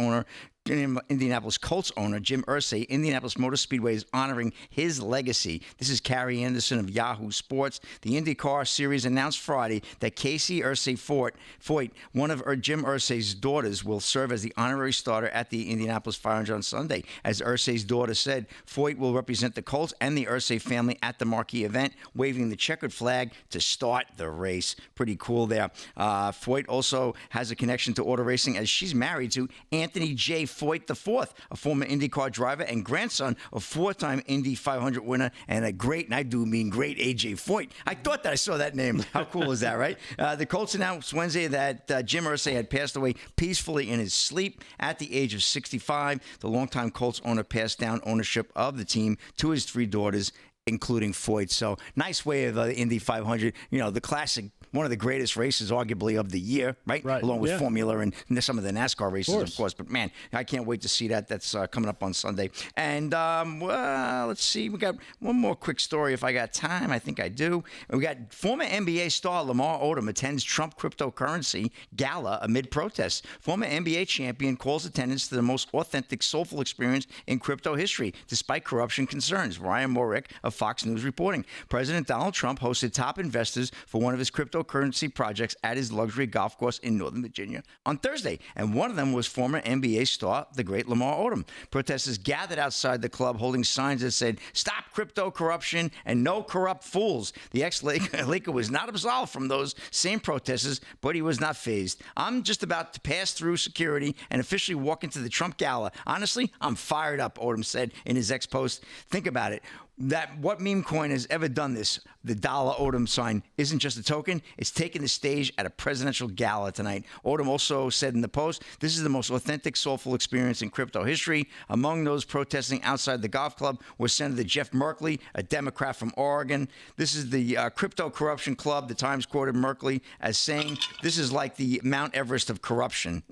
Colts owner Jim Irsay. Indianapolis Motor Speedway is honoring his legacy. This is Carrie Anderson of Yahoo Sports. The IndyCar Series announced Friday that Casey Irsay Foyt, one of Jim Irsay's daughters, will serve as the honorary starter at the Indianapolis 500 on Sunday. As Irsay's daughter said, Foyt will represent the Colts and the Irsay family at the marquee event, waving the checkered flag to start the race. Pretty cool there. Foyt also has a connection to auto racing, as she's married to Anthony J. Foyt IV, a former IndyCar driver and grandson of 4-time Indy 500 winner and a great, and I do mean great, A.J. Foyt. I thought that I saw that name. How cool is that, right? The Colts announced Wednesday that Jim Irsay had passed away peacefully in his sleep at the age of 65. The longtime Colts owner passed down ownership of the team to his 3 daughters, including Foyt. So nice way of the Indy 500, the classic, one of the greatest races arguably of the year, right? Along with Formula and some of the NASCAR races, of course. But man, I can't wait to see that. That's coming up on Sunday. And let's see, we got one more quick story if I got time. I think I do. We got former NBA star Lamar Odom attends Trump cryptocurrency gala amid protests. Former NBA champion calls attendance to the most authentic, soulful experience in crypto history, despite corruption concerns. Ryan Morick of Fox News reporting. President Donald Trump hosted top investors for one of his cryptocurrency projects at his luxury golf course in Northern Virginia on Thursday, and one of them was former NBA star, the great Lamar Odom. Protesters gathered outside the club holding signs that said, "Stop crypto corruption and no corrupt fools." The ex-Laker was not absolved from those same protesters, but he was not fazed. "I'm just about to pass through security and officially walk into the Trump gala. Honestly, I'm fired up," Odom said in his ex-post. Think about it. that what meme coin has ever done this, the dollar Odom sign, isn't just a token. It's taking the stage at a presidential gala tonight. Odom also said in the post, this is the most authentic, soulful experience in crypto history. Among those protesting outside the golf club was Senator Jeff Merkley, a Democrat from Oregon. This is the Crypto Corruption Club. The Times quoted Merkley as saying, this is like the Mount Everest of corruption.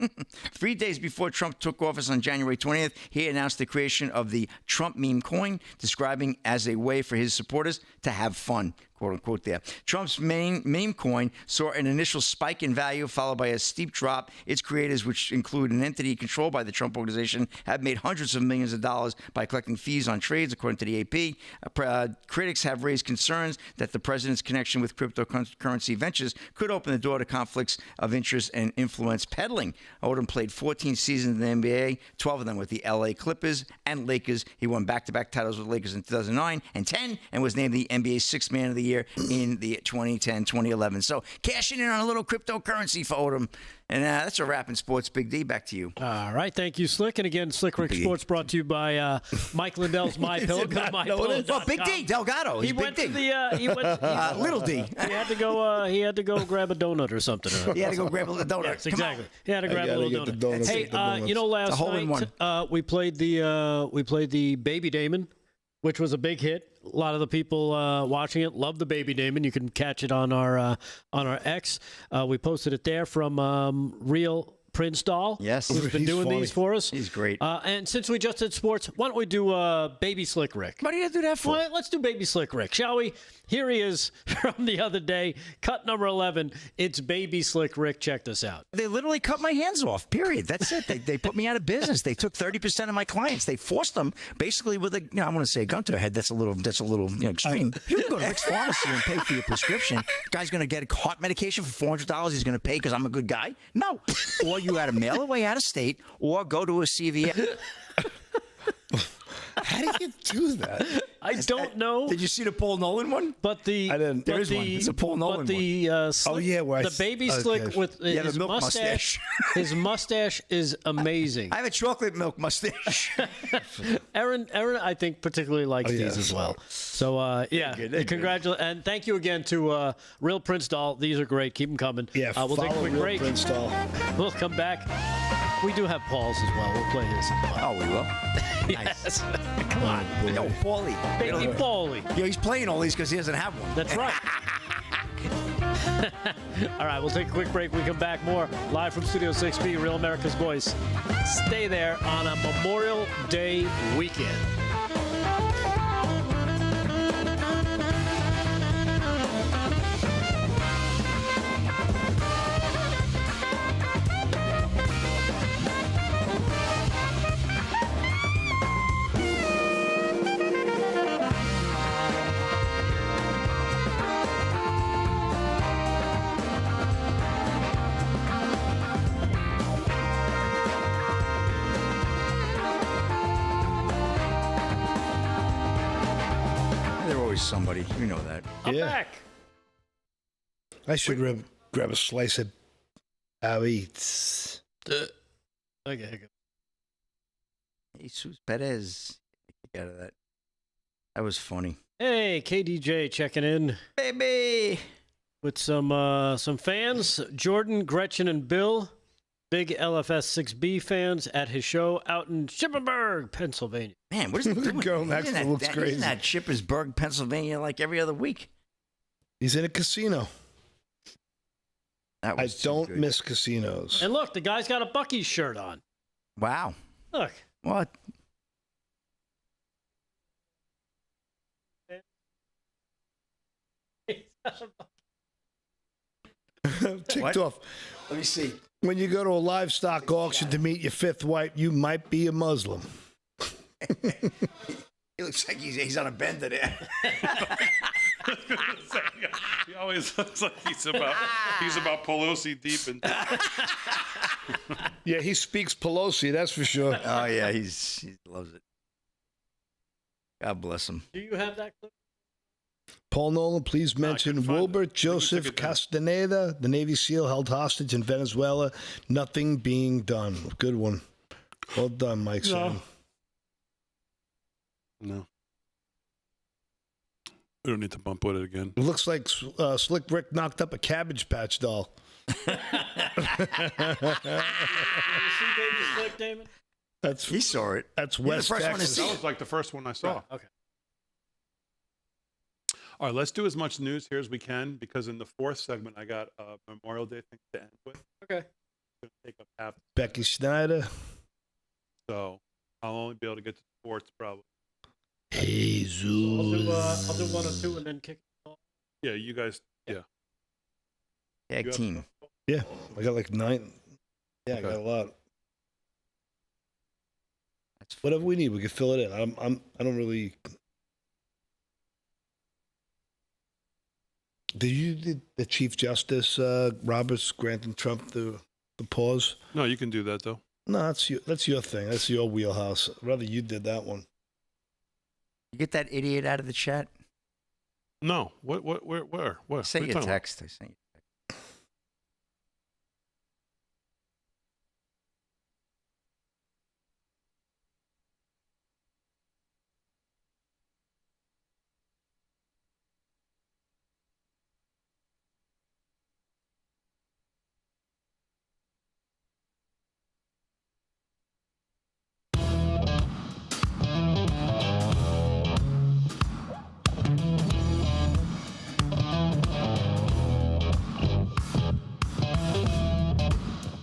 3 days before Trump took office on January 20th, he announced the creation of the Trump meme coin, describing as a way for his supporters to have fun, quote unquote there. Trump's main meme coin saw an initial spike in value followed by a steep drop. Its creators, which include an entity controlled by the Trump Organization, have made hundreds of millions of dollars by collecting fees on trades, according to the AP. Critics have raised concerns that the president's connection with cryptocurrency ventures could open the door to conflicts of interest and influence peddling. Odom played 14 seasons in the NBA, 12 of them with the LA Clippers and Lakers. He won back-to-back titles with Lakers in 2009 and 10 and was named the NBA's Sixth Man of the Year in the 2010-2011. So cashing in on a little cryptocurrency for Odom. And that's a wrap in sports. Big D, back to you. All right. Thank you, Slick. And again, Slick Rick Sports brought to you by Mike Lindell's My Pillow. Well, Big D, Delgado. He went to the Little D. He had to go. He had to go grab a donut or something. He had to go grab a little donut. Yes, exactly. He had to grab a little donut. Hey, last night we played the Baby Damon, which was a big hit. A lot of the people watching it love the Baby Damon. You can catch it on our X. We posted it there from Real Prince Doll. Yes. Who's been doing these for us. He's great. And since we just did sports, why don't we do Baby Slick Rick? What do you do that for? Well, let's do Baby Slick Rick, shall we? Here he is from the other day. Cut number 11. It's Baby Slick Rick. Check this out. They literally cut my hands off, period. That's it. They put me out of business. They took 30% of my clients. They forced them basically with a, I want to say a gun to their head. That's a little extreme. You can go to Rick's Pharmacy and pay for your prescription. Guy's going to get a heart medication for $400. He's going to pay because I'm a good guy? No. Or you had to mail it away out of state or go to a CVS. How do you do that? I don't know. Did you see the Paul Nolan one? But the I didn't. There is one. It's a Paul Nolan one. The Baby Slick with his milk mustache. His mustache is amazing. I have a chocolate milk mustache. Aaron, I think particularly likes these as well. So congratulations and thank you again to Real Prince Doll. These are great. Keep them coming. Yeah, we'll take a quick Real break. Prince Doll. We'll come back. We do have Paul's as well. We'll play his as well. Oh, we will. Yes. Come on. Yo, Paulie. Baby Paulie. Yo, he's playing all these because he doesn't have one. That's right. All right, we'll take a quick break. We come back more live from Studio 6B, Real America's Voice. Stay there on a Memorial Day weekend. Somebody, you know that. I'm back. I should grab a slice of Eats. Okay. Jesus Perez. Get out of that. That was funny. Hey, KDJ checking in. Baby. With some fans, Jordan, Gretchen, and Bill. Big LFS 6B fans at his show out in Shippensburg, Pennsylvania. Man, what is he doing? Girl next to looks crazy. He's at Shippensburg, Pennsylvania, like every other week. He's in a casino. I don't miss casinos. And look, the guy's got a Buc-ee's shirt on. Wow. Look. What? Ticked off. Let me see. When you go to a livestock auction to meet your fifth wife, you might be a Muslim. He looks like he's on a bender there. He always looks like he's about Pelosi deep in. Yeah, he speaks Pelosi, that's for sure. Oh yeah, he loves it. God bless him. Do you have that clip? Paul Nolan, please mention Wilbert Joseph Castaneda, the Navy SEAL held hostage in Venezuela. Nothing being done. Good one. Well done, Mike. No. We don't need to bump with it again. It looks like Slick Rick knocked up a Cabbage Patch doll. You see Baby Slick, Damon? He saw it. That's You're West the first one to Texas. see That it. was like the first one I saw. Okay. All right, let's do as much news here as we can because in the fourth segment, I got a Memorial Day thing to end with. Okay. It's going to take up half. Becky Schneider. So I'll only be able to get to sports probably. Jesus. I'll do 1 or 2 and then kick it off. Yeah, you guys. Yeah. Tag team. Yeah, I got like 9. Yeah, Okay. I got a lot. Whatever we need, we can fill it in. I don't really. Did the Chief Justice Roberts granting Trump the pause? No, you can do that though. No, that's your thing. That's your wheelhouse. I'd rather you did that one. You get that idiot out of the chat? No. What? Where? I What sent are you a talking text. I sent you.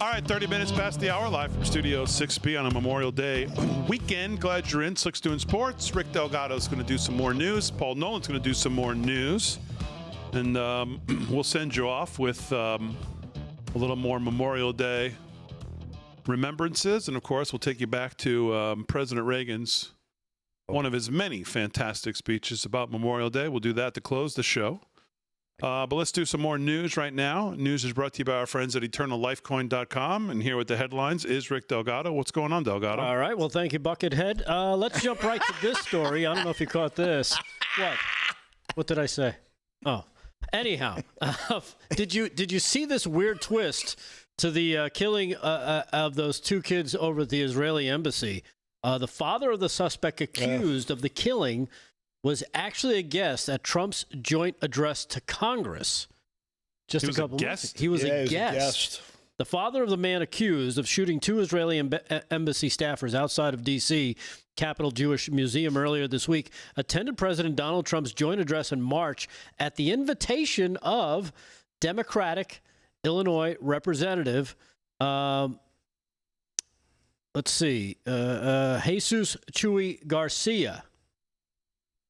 All right, 30 minutes past the hour, live from Studio 6B on a Memorial Day weekend. Glad you're in. Slick's doing sports. Rick Delgado's going to do some more news. Paul Nolan's going to do some more news. And we'll send you off with a little more Memorial Day remembrances. And, of course, we'll take you back to President Reagan's, one of his many fantastic speeches about Memorial Day. We'll do that to close the show. But let's do some more news right now. News is brought to you by our friends at EternalLifeCoin.com. And here with the headlines is Rick Delgado. What's going on, Delgado? All right. Well, thank you, Buckethead. Let's jump right to this story. I don't know if you caught this. What? What did I say? Oh. Anyhow, did you see this weird twist to the killing of those 2 kids over at the Israeli embassy? The father of the suspect accused of the killing was actually a guest at Trump's joint address to Congress just a couple months ago. He was a guest. The father of the man accused of shooting 2 Israeli embassy staffers outside of D.C. Capitol Jewish Museum earlier this week attended President Donald Trump's joint address in March at the invitation of Democratic Illinois Representative, Jesus Chuy Garcia.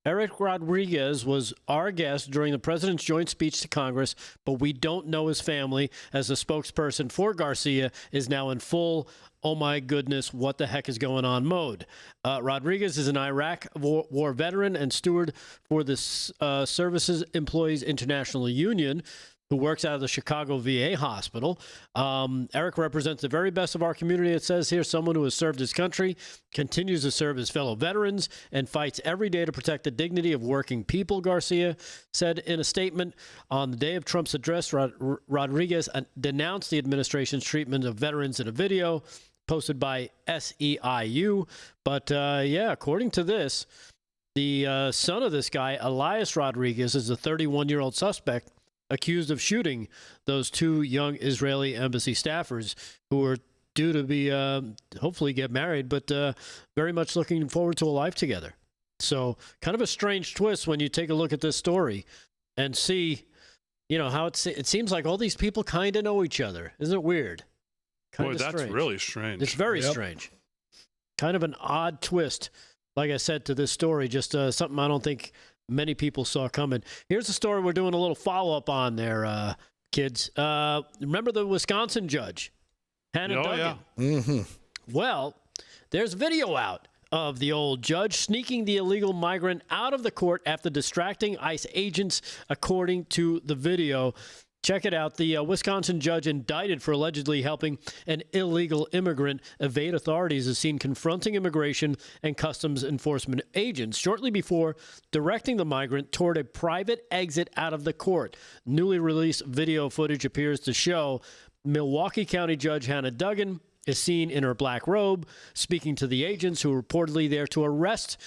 Eric Rodriguez was our guest during the president's joint speech to Congress, but we don't know his family, as the spokesperson for Garcia is now in full, oh my goodness, what the heck is going on mode. Rodriguez is an Iraq war veteran and steward for the Services Employees International Union, who works out of the Chicago VA hospital. Eric represents the very best of our community, it says here, someone who has served his country, continues to serve his fellow veterans, and fights every day to protect the dignity of working people, Garcia said in a statement. On the day of Trump's address, Rodriguez denounced the administration's treatment of veterans in a video posted by SEIU. But according to this, the son of this guy, Elias Rodriguez, is a 31-year-old suspect accused of shooting those 2 young Israeli embassy staffers who are due to be hopefully get married, but very much looking forward to a life together. So kind of a strange twist when you take a look at this story and see, how it seems like all these people kind of know each other. Isn't it weird? Boy, that's really strange. It's very strange. Kind of an odd twist, like I said, to this story. Just something I don't think many people saw coming. Here's a story we're doing a little follow-up on there, kids. Remember the Wisconsin judge, Hannah Duggan? Yeah. Mm-hmm. Well, there's video out of the old judge sneaking the illegal migrant out of the court after distracting ICE agents, according to the video. Check it out. The Wisconsin judge indicted for allegedly helping an illegal immigrant evade authorities is seen confronting immigration and customs enforcement agents shortly before directing the migrant toward a private exit out of the court. Newly released video footage appears to show Milwaukee County Judge Hannah Duggan is seen in her black robe, speaking to the agents who were reportedly there to arrest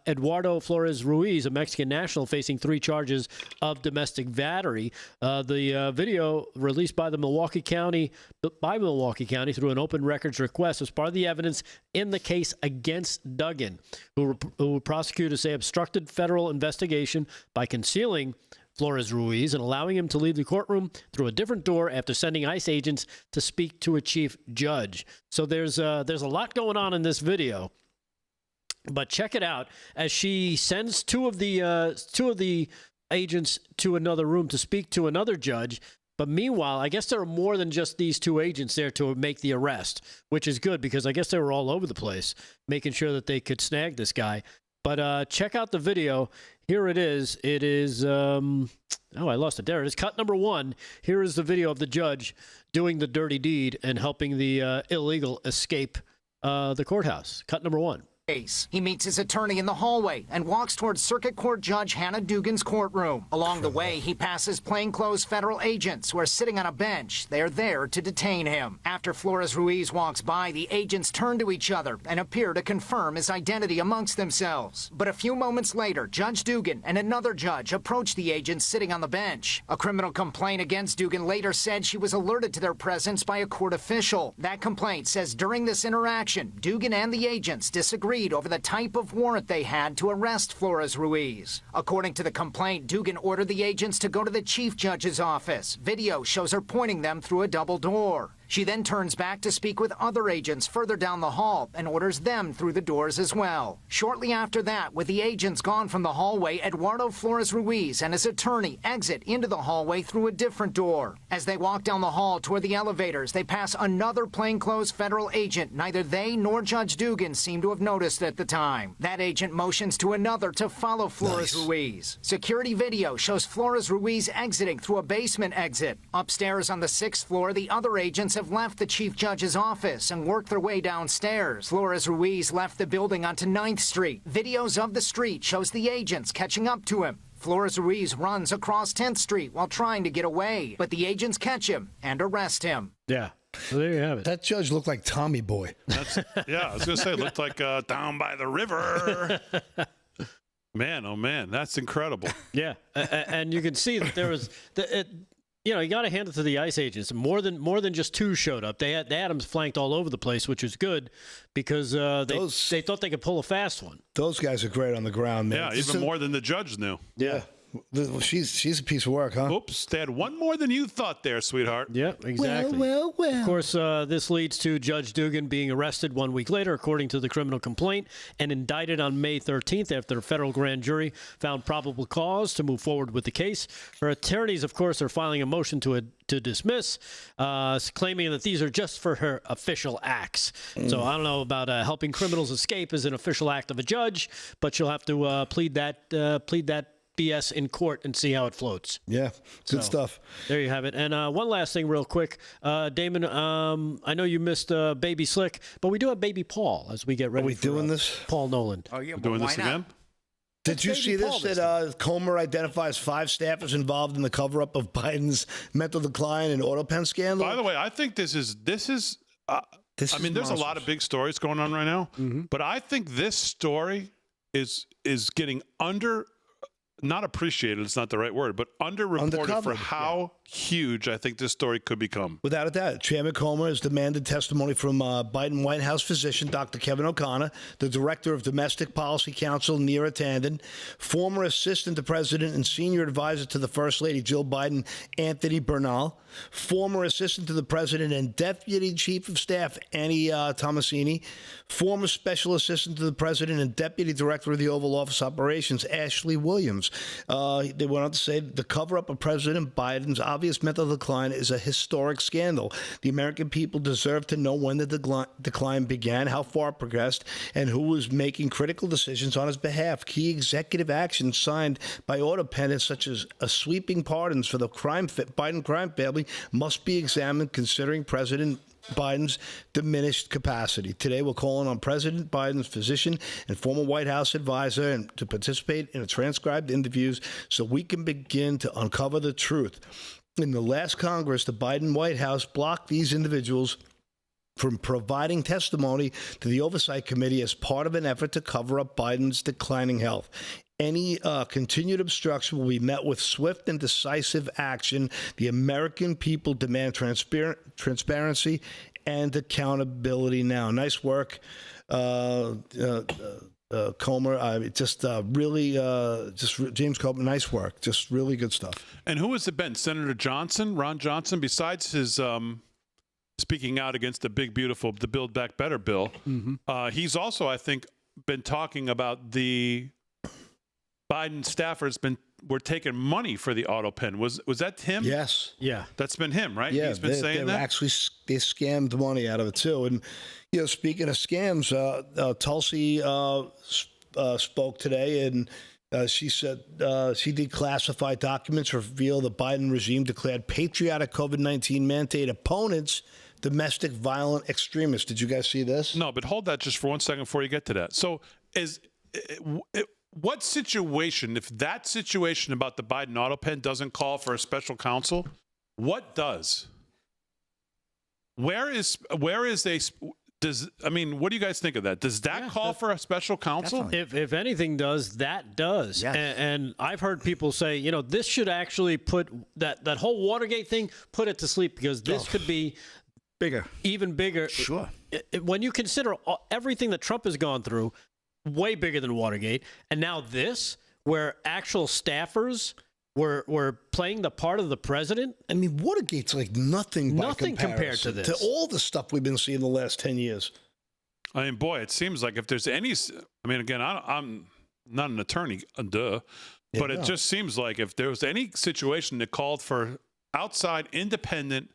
Eduardo Flores Ruiz, a Mexican national facing 3 charges of domestic battery. The video released by Milwaukee County through an open records request as part of the evidence in the case against Duggan, who prosecutors say obstructed federal investigation by concealing Flores Ruiz and allowing him to leave the courtroom through a different door after sending ICE agents to speak to a chief judge. So there's a lot going on in this video. But check it out as she sends two of the agents to another room to speak to another judge. But meanwhile, I guess there are more than just these 2 agents there to make the arrest, which is good because I guess they were all over the place making sure that they could snag this guy. But check out the video. Here it is. It is, I lost it. There it is. Cut number 1. Here is the video of the judge doing the dirty deed and helping the illegal escape the courthouse. Cut number 1. He meets his attorney in the hallway and walks towards Circuit Court Judge Hannah Dugan's courtroom. Along the way, he passes plainclothes federal agents who are sitting on a bench. They are there to detain him. After Flores Ruiz walks by, the agents turn to each other and appear to confirm his identity amongst themselves. But a few moments later, Judge Dugan and another judge approach the agents sitting on the bench. A criminal complaint against Dugan later said she was alerted to their presence by a court official. That complaint says during this interaction, Dugan and the agents disagreed over the type of warrant they had to arrest Flores Ruiz. According to the complaint, Dugan ordered the agents to go to the chief judge's office. Video shows her pointing them through a double door. She then turns back to speak with other agents further down the hall and orders them through the doors as well. Shortly after that, with the agents gone from the hallway, Eduardo Flores Ruiz and his attorney exit into the hallway through a different door. As they walk down the hall toward the elevators, they pass another plainclothes federal agent. Neither they nor Judge Dugan seem to have noticed at the time. That agent motions to another to follow Flores Ruiz. Security video shows Flores Ruiz exiting through a basement exit. Upstairs on the 6th floor, the other agents have left the chief judge's office and worked their way downstairs. Flores Ruiz left the building onto 9th Street. Videos of the street shows the agents catching up to him. Flores Ruiz runs across 10th Street while trying to get away, but the agents catch him and arrest him. Yeah. So there you have it. That judge looked like Tommy Boy. I was going to say, it looked like Down by the River. Man, oh man, that's incredible. Yeah, and you can see that there was you got to hand it to the ICE agents. More than just 2 showed up. They had them flanked all over the place, which was good because they thought they could pull a fast one. Those guys are great on the ground, man. Yeah, even more than the judge knew. Yeah. She's a piece of work, huh? Oops, they had one more than you thought there, sweetheart. Yeah, exactly. Well. Of course, this leads to Judge Dugan being arrested 1 week later, according to the criminal complaint, and indicted on May 13th after a federal grand jury found probable cause to move forward with the case. Her attorneys, of course, are filing a motion to dismiss, claiming that these are just for her official acts. So I don't know about helping criminals escape as an official act of a judge, but she'll have to plead that BS in court and see how it floats. Yeah, good stuff. There you have it. And one last thing real quick. Damon, I know you missed Baby Slick, but we do have Baby Paul as we get ready. Are we doing this? Paul Nolan. Oh, yeah, we're doing this again? Did you see this? That Comer identifies 5 staffers involved in the cover-up of Biden's mental decline and auto pen scandal? By the way, I think this is there's a lot of big stories going on right now, but I think this story is getting not appreciated, it's not the right word, but underreported for how huge I think this story could become. Without a doubt. Chairman Comer has demanded testimony from Biden White House physician Dr. Kevin O'Connor, the director of Domestic Policy Council Neera Tanden, former assistant to President and senior advisor to the First Lady Jill Biden, Anthony Bernal, former assistant to the President and deputy chief of staff Annie Tomasini, former special assistant to the President and deputy director of the Oval Office Operations Ashley Williams. They went on to say the cover-up of President Biden's obvious mental decline is a historic scandal. The American people deserve to know when the decline began, how far it progressed, and who was making critical decisions on his behalf. Key executive actions signed by auto pennants, such as sweeping pardons for the Biden crime family, must be examined considering President Biden's diminished capacity. Today, we're calling on President Biden's physician and former White House advisor to participate in transcribed interviews so we can begin to uncover the truth. In the last Congress, the Biden White House blocked these individuals from providing testimony to the Oversight Committee as part of an effort to cover up Biden's declining health. Any continued obstruction will be met with swift and decisive action. The American people demand transparency and accountability now. Nice work, Comer. Just James Comer. Nice work. Just really good stuff. And who has it been? Senator Johnson, Ron Johnson, besides his speaking out against the Build Back Better bill, he's also, I think, been talking about the Biden staffers were taking money for the auto pen. Was that him? Yes. Yeah. That's been him, right? Yeah, He's been saying that? Actually, they scammed money out of it, too. And, speaking of scams, Tulsi spoke today, and she said she declassified documents reveal the Biden regime declared patriotic COVID-19 mandate opponents domestic violent extremists. Did you guys see this? No, but hold that just for 1 second before you get to that. So what situation, if that situation about the Biden auto pen doesn't call for a special counsel, what does? What do you guys think of that? Does that call for a special counsel? If anything does, that does. Yes. And I've heard people say, this should actually put that whole Watergate thing, put it to sleep, because this could be bigger, even bigger. Sure. When you consider everything that Trump has gone through, way bigger than Watergate, and now this, where actual staffers were playing the part of the president. I mean, Watergate's like nothing compared to this. To all the stuff we've been seeing the last 10 years. I mean, boy, it seems like if there's any, again, I'm not an attorney, but it just seems like if there was any situation that called for outside independent,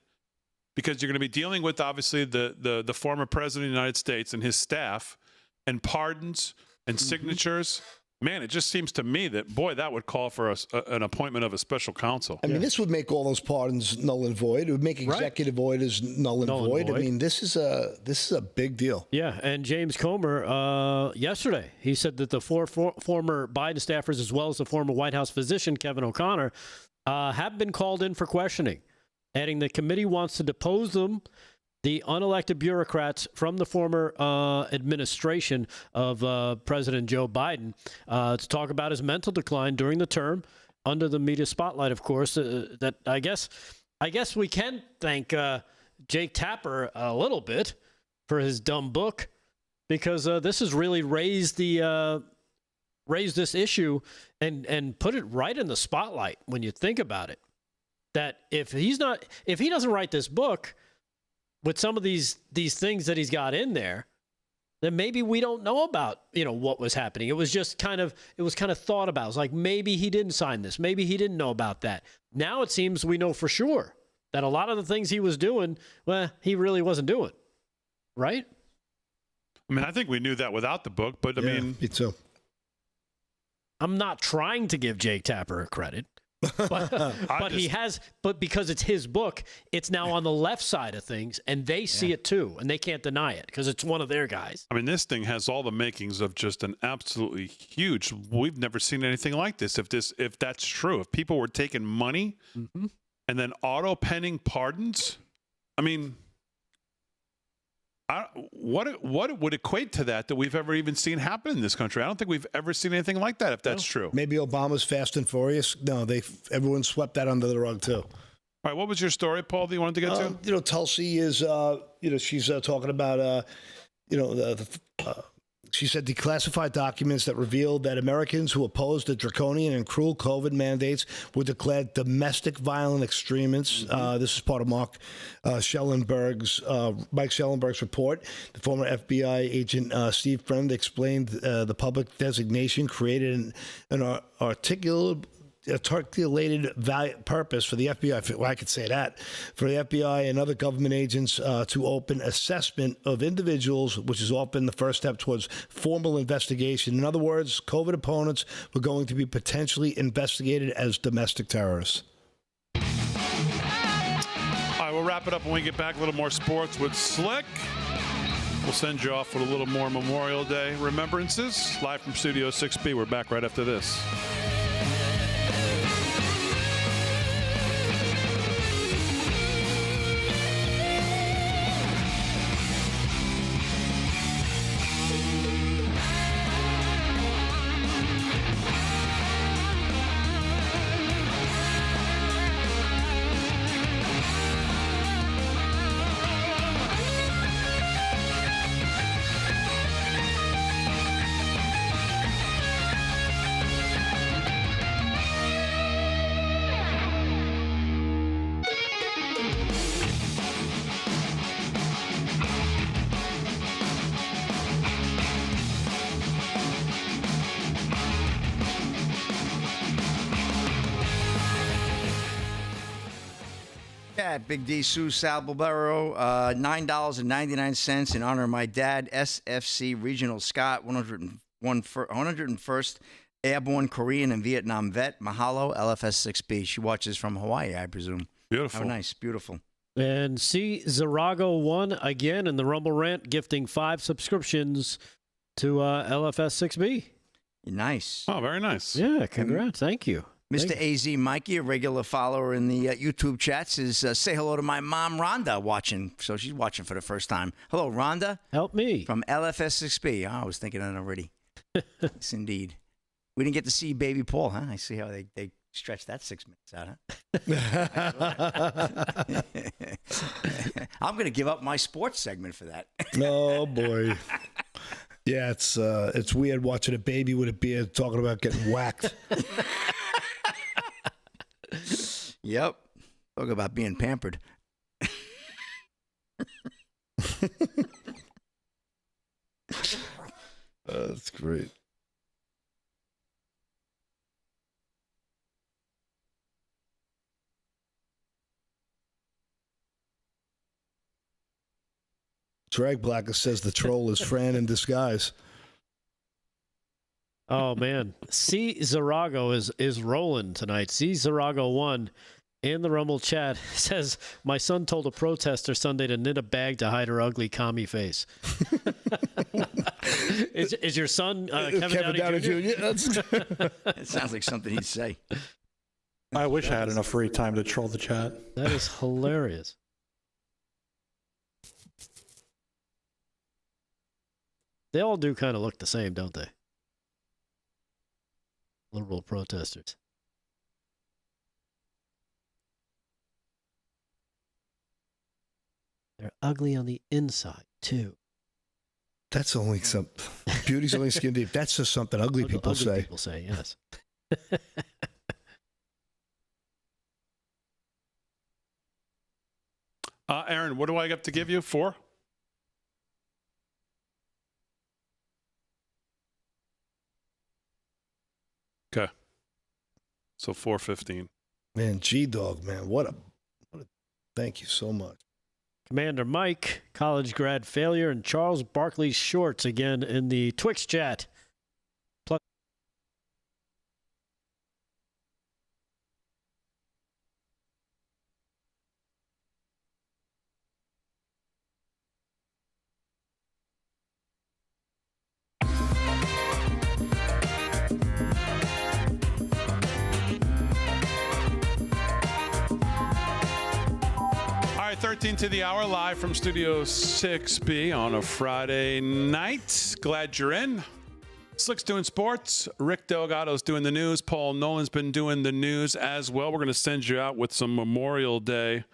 because you're going to be dealing with, obviously, the former president of the United States and his staff, and pardons and signatures, man, it just seems to me that, boy, that would call for an appointment of a special counsel. I mean, this would make all those pardons null and void. It would make executive orders null and void. I mean, this is a big deal. Yeah, and James Comer, yesterday, he said that the four former Biden staffers, as well as the former White House physician, Kevin O'Connor, have been called in for questioning, adding the committee wants to depose them, the unelected bureaucrats from the former administration of President Joe Biden, to talk about his mental decline during the term, under the media spotlight, of course. That I guess we can thank Jake Tapper a little bit for his dumb book, because this has really raised this issue and put it right in the spotlight when you think about it. That if he doesn't write this book with some of these things that he's got in there, then maybe we don't know about, what was happening. It was just kind of thought about. It's like, maybe he didn't sign this. Maybe he didn't know about that. Now it seems we know for sure that a lot of the things he was doing, he really wasn't doing. Right? I mean, I think we knew that without the book, but me too. I'm not trying to give Jake Tapper credit. But he has, but because it's his book, it's now on the left side of things, and they see it too, and they can't deny it because it's one of their guys. I mean, this thing has all the makings of just an absolutely huge. We've never seen anything like this. If that's true, if people were taking money and then auto penning pardons, I mean, what would equate to that we've ever even seen happen in this country? I don't think we've ever seen anything like that, if that's true. Maybe Obama's Fast and Furious. No, everyone swept that under the rug too. All right, what was your story, Paul, that you wanted to get to? Tulsi is, she's talking about, she said declassified documents that revealed that Americans who opposed the draconian and cruel COVID mandates were declared domestic violent extremists. This is part of Mike Schellenberg's report. The former FBI agent Steve Friend explained the public designation created an articulated purpose for the FBI, well, I could say that, for the FBI and other government agents to open assessment of individuals, which is often the first step towards formal investigation. In other words, COVID opponents were going to be potentially investigated as domestic terrorists. All right, we'll wrap it up when we get back. A little more sports with Slick. We'll send you off with a little more Memorial Day remembrances. Live from Studio 6B. We're back right after this. chat. Big D, Sue Salbarbaro, $9.99 in honor of my dad, SFC Regional Scott, 101st Airborne Korean and Vietnam vet. Mahalo, LFS 6B. She watches from Hawaii, I presume. Beautiful. How nice. Beautiful. And C. Zarago won again in the Rumble Rant, gifting 5 subscriptions to LFS 6B. Nice. Oh, very nice. Yeah, congrats. Thank you. Mr. AZ Mikey, a regular follower in the YouTube chats, says, say hello to my mom, Rhonda, watching. So she's watching for the first time. Hello, Rhonda. Help me. From LFS6B. Oh, I was thinking of it already. Yes, indeed. We didn't get to see baby Paul, huh? I see how they stretched that 6 minutes out, huh? I'm going to give up my sports segment for that. Oh, boy. Yeah, it's weird watching a baby with a beard talking about getting whacked. Yep. Talk about being pampered. That's great. Drag Blacker says the troll is Fran in disguise. Oh, man. C. Zarago is rolling tonight. C. Zarago won in the Rumble chat. Says, my son told a protester Sunday to knit a bag to hide her ugly commie face. is your son Kevin Downey Jr.? It sounds like something he'd say. I wish I had enough free time to troll the chat. That is hilarious. They all do kind of look the same, don't they? Liberal protesters. They're ugly on the inside, too. That's only some... Beauty's only skin deep. That's just something ugly people say. People say, yes. Aaron, what do I have to give you? 4? Okay. So 4:15. Man, G-Dog, man, what a thank you so much. Commander Mike, college grad failure, and Charles Barkley Shorts again in the Twix chat. All right, 13 to the hour, live from Studio 6B on a Friday night. Glad you're in. Slick's doing sports. Rick Delgado's doing the news. Paul Nolan's been doing the news as well. We're going to send you out with some Memorial Day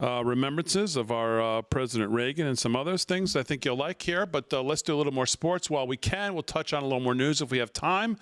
remembrances of our President Reagan and some other things I think you'll like here. But let's do a little more sports while we can. We'll touch on a little more news if we have time.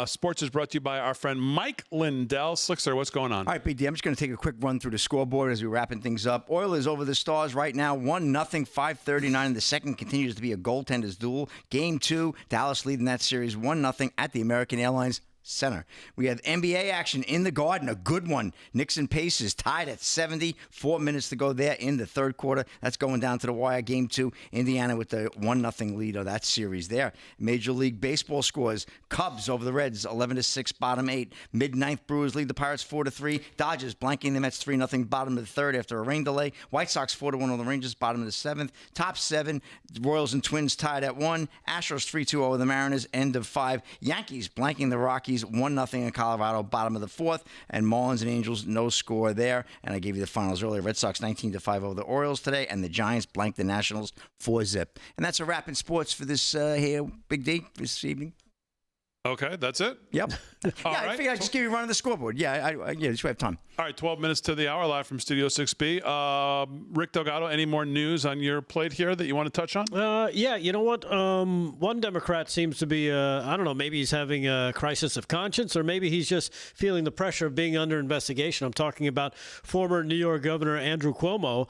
Sports is brought to you by our friend Mike Lindell. Slickster, what's going on? All right, BD, I'm just going to take a quick run through the scoreboard as we're wrapping things up. Oilers over the Stars right now, 1-0, 5:39 in the second. Continues to be a goaltender's duel. Game 2, Dallas leading that series 1-0 at the American Airlines Center. We have NBA action in the Garden, a good one. Knicks and Pacers tied at 70. 4 minutes to go there in the third quarter. That's going down to the wire. Game 2, Indiana with the 1-0 lead of that series there. Major League Baseball scores. Cubs over the Reds, 11-6, bottom 8. Mid-ninth, Brewers lead the Pirates 4-3. Dodgers blanking the Mets 3-0, bottom of the third after a rain delay. White Sox 4-1 on the Rangers, bottom of the seventh. Top 7, Royals and Twins tied at 1. Astros 3-2 over the Mariners, end of 5. Yankees blanking the Rockies 1-0 in Colorado, bottom of the fourth, and Marlins and Angels, no score there. And I gave you the finals earlier. Red Sox 19-5 over the Orioles today, and the Giants blanked the Nationals 4-0. And that's a wrap in sports for this here Big D this evening. Okay, that's it? Yep. All I right. figured I'd just give you a run of the scoreboard. Yeah, just we have time. All right, 12 minutes to the hour, live from Studio 6B. Rick Delgado, any more news on your plate here that you want to touch on? Yeah, you know what? One Democrat seems to be, I don't know, maybe he's having a crisis of conscience, or maybe he's just feeling the pressure of being under investigation. I'm talking about former New York Governor Andrew Cuomo,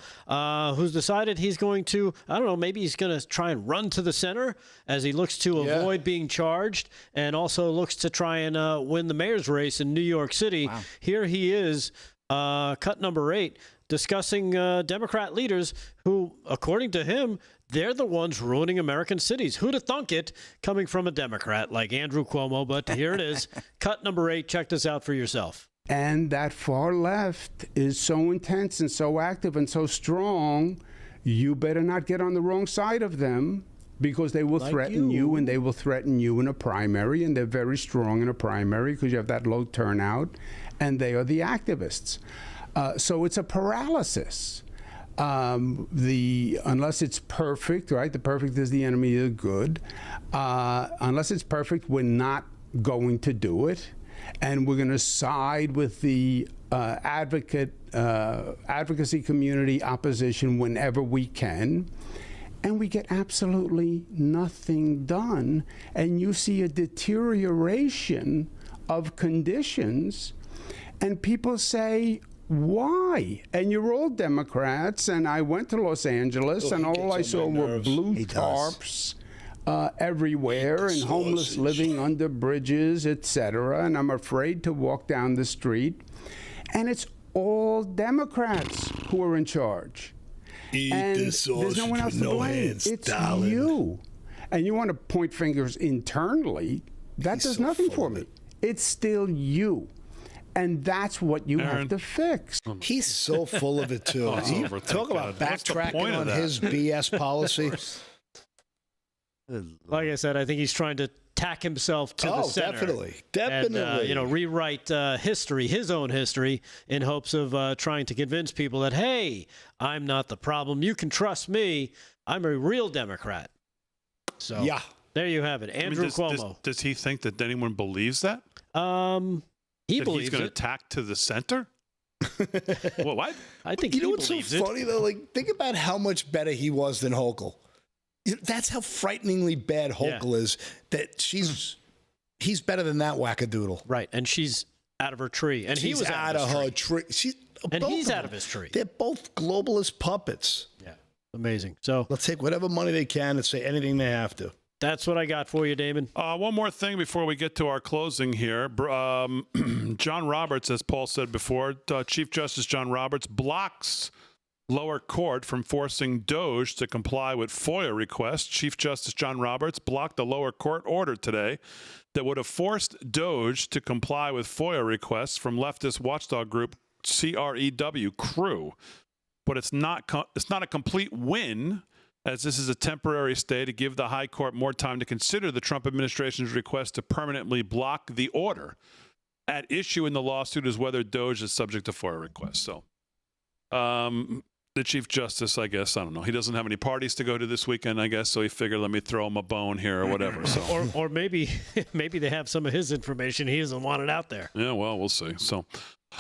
who's decided he's going to, I don't know, maybe he's going to try and run to the center as he looks to avoid being charged, and also looks to try and win the mayor's race in New York City. Wow. Here he is, cut number 8, discussing Democrat leaders who, according to him, they're the ones ruining American cities. Who'd have thunk it coming from a Democrat like Andrew Cuomo? But here it is. Cut number 8. Check this out for yourself. And that far left is so intense and so active and so strong, you better not get on the wrong side of them, because they will threaten you, and they will threaten you in a primary, and they're very strong in a primary because you have that low turnout, and they are the activists. So it's a paralysis. Unless it's perfect, right? The perfect is the enemy of the good. Unless it's perfect, we're not going to do it, and we're going to side with the advocacy community opposition whenever we can. And we get absolutely nothing done. And you see a deterioration of conditions. And people say, why? And you're all Democrats. And I went to Los Angeles, and all I saw were blue tarps everywhere, and homeless living under bridges, etc. And I'm afraid to walk down the street. And it's all Democrats who are in charge. And there's no one else to blame. It's you. And you want to point fingers internally. That does nothing for me. It's still you. And that's what you have to fix. He's so full of it, too. Talk about backtracking on his BS policy. Like I said, I think he's trying to tack himself to the center. Definitely. And, rewrite history, his own history, in hopes of trying to convince people that, hey, I'm not the problem. You can trust me. I'm a real Democrat. So yeah, there you have it. Andrew Cuomo. Does he think that anyone believes that? He believes he's going to tack to the center? Well, what? I think you know what's so funny, though? Like, think about how much better he was than Hochul. That's how frighteningly bad Hochul is, that he's better than that wackadoodle. Right, and she's out of her tree. And he was out of her tree. And he's out of his tree. They're both globalist puppets. Yeah, amazing. So they'll take whatever money they can and say anything they have to. That's what I got for you, Damon. One more thing before we get to our closing here. John Roberts, as Paul said before, Chief Justice John Roberts blocks lower court from forcing DOJ to comply with FOIA requests. Chief Justice John Roberts blocked the lower court order today that would have forced DOJ to comply with FOIA requests from leftist watchdog group CREW. But it's not a complete win, as this is a temporary stay to give the high court more time to consider the Trump administration's request to permanently block the order. At issue in the lawsuit is whether DOJ is subject to FOIA requests. So the Chief Justice, I guess, I don't know. He doesn't have any parties to go to this weekend, I guess, so he figured let me throw him a bone here or whatever. So. or maybe they have some of his information. He doesn't want it out there. Yeah, well, we'll see. So,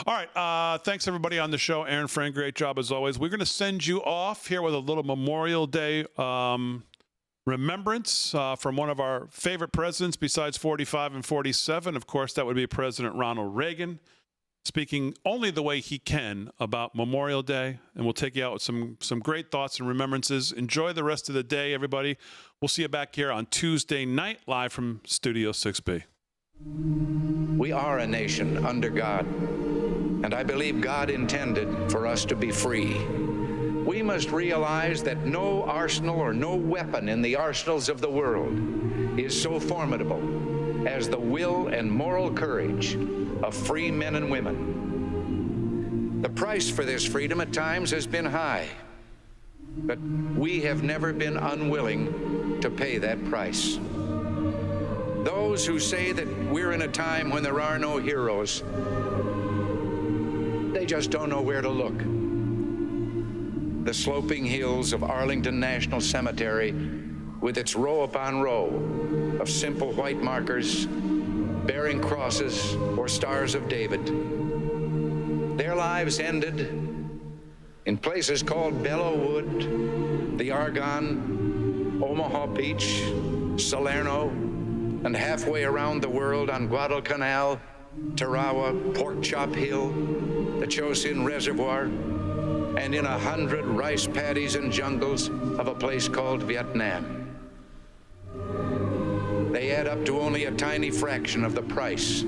all right. Thanks, everybody, on the show. Aaron Frank, great job as always. We're going to send you off here with a little Memorial Day remembrance from one of our favorite presidents besides 45 and 47. Of course, that would be President Ronald Reagan, speaking only the way he can about Memorial Day. And we'll take you out with some great thoughts and remembrances. Enjoy the rest of the day, everybody. We'll see you back here on Tuesday night, live from Studio 6B. We are a nation under God, and I believe God intended for us to be free. We must realize that no arsenal or no weapon in the arsenals of the world is so formidable as the will and moral courage of free men and women. The price for this freedom at times has been high, but we have never been unwilling to pay that price. Those who say that we're in a time when there are no heroes, they just don't know where to look. The sloping hills of Arlington National Cemetery, with its row upon row of simple white markers bearing crosses or stars of David. Their lives ended in places called Belleau Wood, the Argonne, Omaha Beach, Salerno, and halfway around the world on Guadalcanal, Tarawa, Pork Chop Hill, the Chosin Reservoir, and in 100 rice paddies and jungles of a place called Vietnam. They add up to only a tiny fraction of the price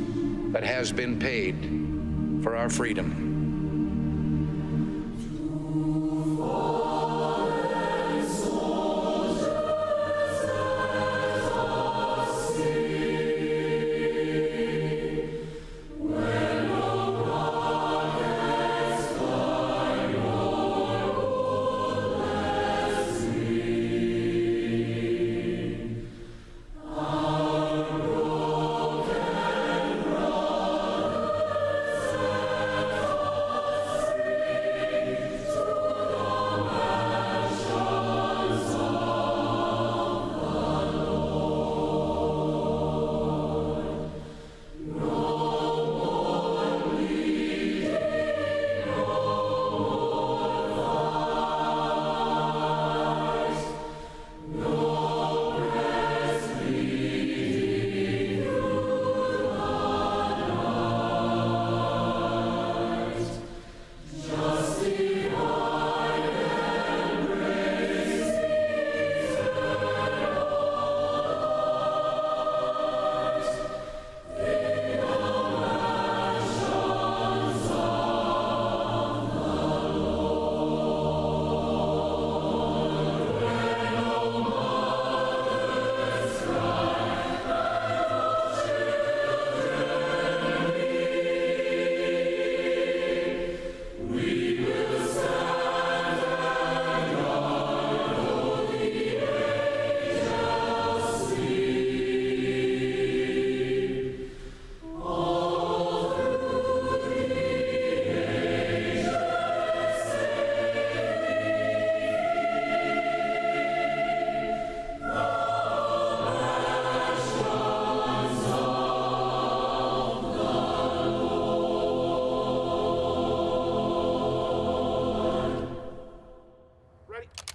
that has been paid for our freedom. Ready?